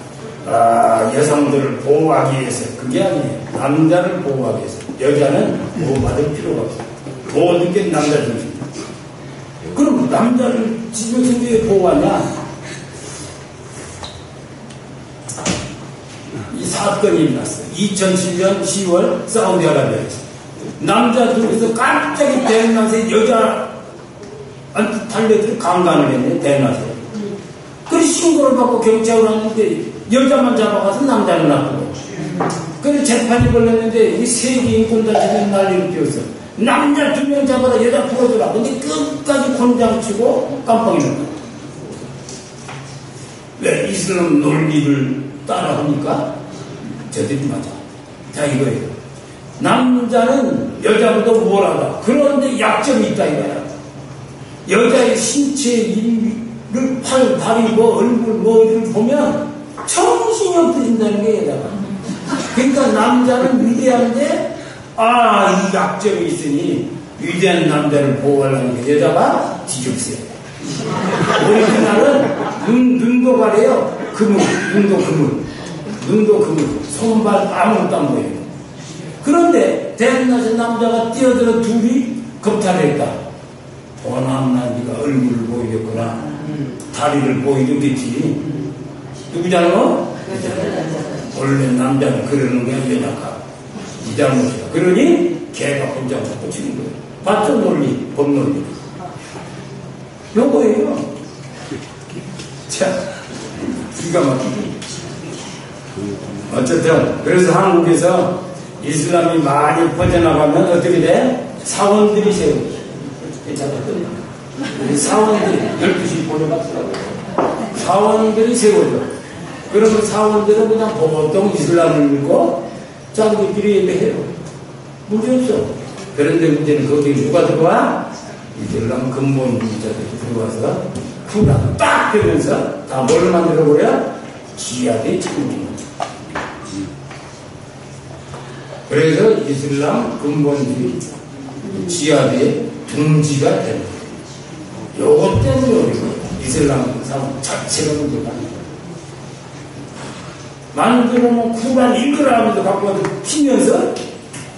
여성들을 보호하기 위해서. 그게 아니에요. 남자를 보호하기 위해서. 여자는 보호받을 필요가 없어요. 모든 게 남자 중심이에요. 그럼 남자를 뒤집어 쓴 게 보호하냐? 이 사건이 일어났어요. 2007년 10월 사우디아라비아에서 남자 둘이서 갑자기 대낮에 여자한테 달려들어 강간을 했네. 대낮에. 그래서 신고를 받고 경찰을 왔는데 여자만 잡아가서 남자는 놔두고. 그래서 재판이 걸렸는데 이 세계 인권단체는 난리를 피웠어. 남자 2명 잡아라 여자 풀어주라. 근데 끝까지 권장치고 깜빡이 났다. 왜 이슬람 논리를 따라하니까 저들이 맞아. 자 이거예요. 남자는 여자보다 우월하다. 그런데 약점이 있다 이거야. 여자의 신체를 팔, 다리, 얼굴, 머리를 보면 정신이 없어진다는 게 여자가. 그러니까 남자는 위대한데 이 약점이 있으니 위대한 남자를 보호하려니까 여자가 뒤집어요. 우리 그날은 눈도 가려요. 눈도 그물, 손발 아무것도 안 보여요. 그런데 대낮에 남자가 뛰어들어 둘이 겁탈을 했다. 보나마나 네가 얼굴을 보이겠구나. 다리를 보여주겠지. 누구 잘못? 원래 남자는 그러는 거야. 여자가 이 잘못이야. 그러니 걔가 혼자 잡고 치는 거예요. 맞죠? 논리, 법논리. 요거예요. 자, 기가 막히지. 어쨌든 그래서 한국에서 이슬람이 많이 퍼져나가면 어떻게 돼? 사원들이 세우고 괜찮거든요. 사원들이 12시 보내봤더라고요. 사원들이 세워져. 그러면 사원들은 그냥 보통 이슬람을 믿고 자기들끼리 예배해요. 문제없어. 그런데 문제는 거기에 누가 들어와? 이슬람 근본주의자들이 들어와서 쿠란 딱 되면서 다 뭘 만들어버려? 지하대 참기. 그래서 이슬람 근본주의 지하대의 둥지가 되는 거예요. 요것 때문에 우리가 이슬람 사람 자체가 문제가 아니에요. 만들어놓은 쿠란 읽으라 하면서 갖고 와서 피면서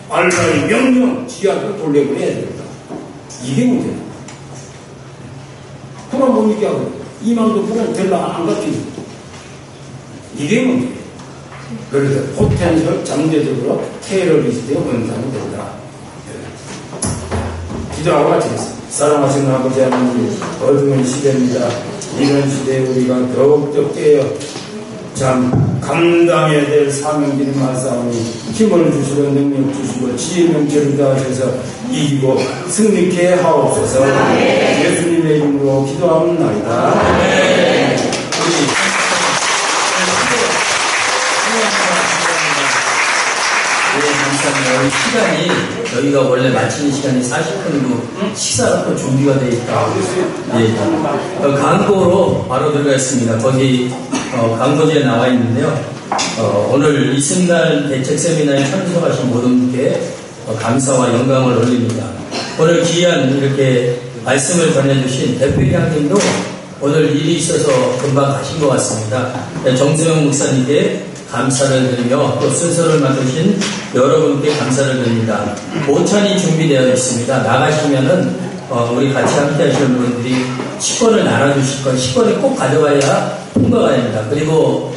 알라의 명령 지하대로 돌려보내야 된다. 이게 문제다. 쿠란 못 믿게 하고 이만도 쿠란 별로 안 갖추는 이게 문제예요. 그래서 포텐셜 잠재적으로 테러리스트의 원상이 된다. 기도하고 마치겠습니다. 사랑하시는 아버지 하나님, 어두운 시대입니다. 이런 시대에 우리가 더욱더 깨어 참 감당해야 될 사명들이 많사오니 힘을 주시고 능력 주시고 지혜 명철을 다하셔서 이기고 승리케 하옵소서. 예수님의 이름으로 기도하옵나이다. 감사합니다. 시간이 저희가 원래 마치는 시간이 40분이고 식사가 또 준비가 되어 있다. 광고로 바로 들어가겠습니다. 거기 광고지에 나와 있는데요. 오늘 이승날 대책 세미나에 참석하신 모든 분께 감사와 영광을 올립니다. 오늘 귀한 이렇게 말씀을 전해주신 대표회장님도 오늘 일이 있어서 금방 가신 것 같습니다. 정수영 목사님께 감사를 드리며 또 순서를 맡으신 여러분께 감사를 드립니다. 모찬이 준비되어 있습니다. 나가시면은 우리 같이 함께 하시는 분들이 식권을 나눠주실 거예요. 식권을 꼭 가져가야 통과가 됩니다. 그리고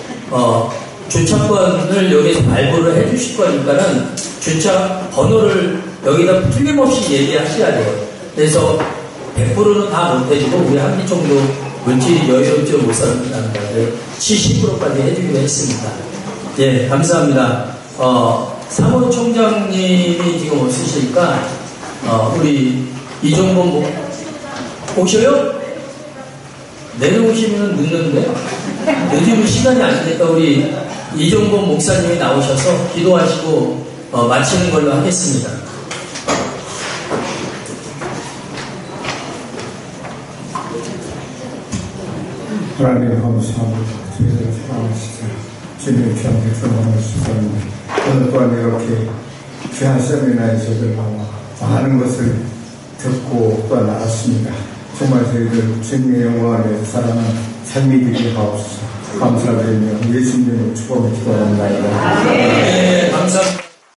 주차권을 여기서 발부를 해주실 거니까는 주차 번호를 여기다 틀림없이 얘기하셔야 돼요. 그래서 100%는 다 못해주고 우리 한 개 정도 물질이 여유롭지 못살았다는 건데 70%까지 해주기로 했습니다. 예, 감사합니다. 사무총장님이 지금 없으시니까 우리 이종범 오셔요? 내려오시면 늦는데요. 늦으면 시간이 안 되니까 우리 이종범 목사님이 나오셔서 기도하시고 마치는 걸로 하겠습니다. 하나님의 감사합니다. 저희들을 사랑하시세요. 주님의 귀한테 전하시사입니다. 오늘 또한 이렇게 귀한 세미나에서 많은 것을 듣고 또 나왔습니다. 정말 저희들 주님의 영광을 위해서 살아가는 삶이 되게 하옵소서. 감사드리며 예수님의 축복을 기도합니다. 네, 감사합니다.